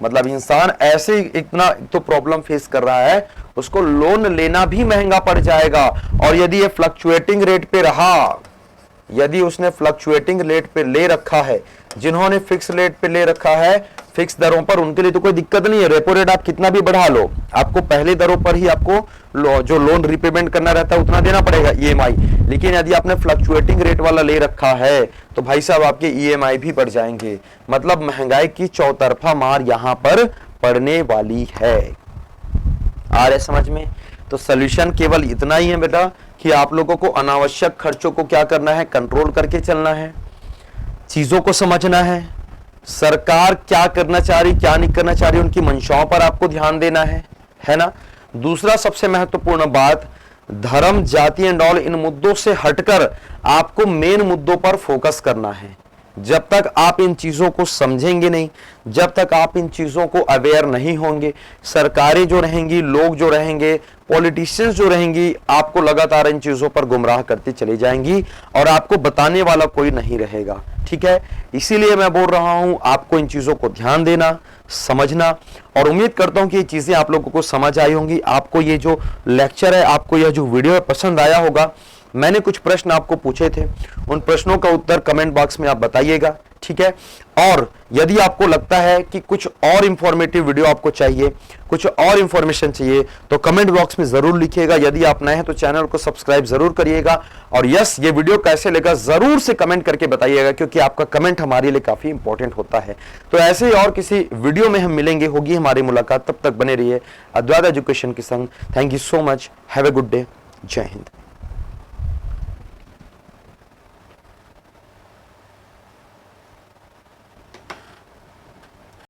मतलब इंसान ऐसे इतना तो प्रॉब्लम फेस कर रहा है, उसको लोन लेना भी महंगा पड़ जाएगा। और यदि ये फ्लक्चुएटिंग रेट पे रहा, यदि उसने फ्लक्चुएटिंग रेट पे ले रखा है, जिन्होंने फिक्स रेट पे ले रखा है, फिक्स दरों पर, उनके लिए तो कोई दिक्कत नहीं है। रेपो रेट आप कितना भी बढ़ा लो, आपको पहले दरों पर ही आपको जो लोन रिपेमेंट करना रहता है उतना देना पड़ेगा ईएमआई। लेकिन यदि आपने फ्लक्चुएटिंग रेट वाला ले रखा है तो भाई साहब आपके ईएमआई भी बढ़ जाएंगे। मतलब महंगाई की चौतरफा मार यहां पर पड़ने वाली है। आ रहे समझ में? तो सॉल्यूशन केवल इतना ही है बेटा कि आप लोगों को अनावश्यक खर्चों को क्या करना है, कंट्रोल करके चलना है, चीजों को समझना है, सरकार क्या करना चाह रही, क्या नहीं करना चाह रही, उनकी मंशाओं पर आपको ध्यान देना है ना। दूसरा सबसे महत्वपूर्ण बात, धर्म, जाति एंड ऑल इन मुद्दों से हटकर आपको मेन मुद्दों पर फोकस करना है। जब तक आप इन चीजों को समझेंगे नहीं, जब तक आप इन चीजों को अवेयर नहीं होंगे, सरकारें जो रहेंगी, लोग जो रहेंगे, पॉलिटिशियंस जो रहेंगी, आपको लगातार इन चीजों पर गुमराह करती चली जाएंगी और आपको बताने वाला कोई नहीं रहेगा। ठीक है, इसीलिए मैं बोल रहा हूं आपको इन चीजों को ध्यान देना, समझना, और उम्मीद करता हूं कि ये चीजें आप लोगों को समझ आई होंगी। आपको ये जो लेक्चर है, आपको यह जो वीडियो है पसंद आया होगा। मैंने कुछ प्रश्न आपको पूछे थे, उन प्रश्नों का उत्तर कमेंट बॉक्स में आप बताइएगा। ठीक है, और यदि आपको लगता है कि कुछ और इंफॉर्मेटिव वीडियो आपको चाहिए, कुछ और इंफॉर्मेशन चाहिए, तो कमेंट बॉक्स में जरूर लिखिएगा। यदि आप नए हैं तो चैनल को सब्सक्राइब जरूर करिएगा, और यस, ये वीडियो कैसे लगा जरूर से कमेंट करके बताइएगा, क्योंकि आपका कमेंट हमारे लिए काफी इंपॉर्टेंट होता है। तो ऐसे ही और किसी वीडियो में हम मिलेंगे, होगी हमारी मुलाकात। तब तक बने रहिए अद्वैत एजुकेशन के संग। Thank you so much, have a good day, जय हिंद।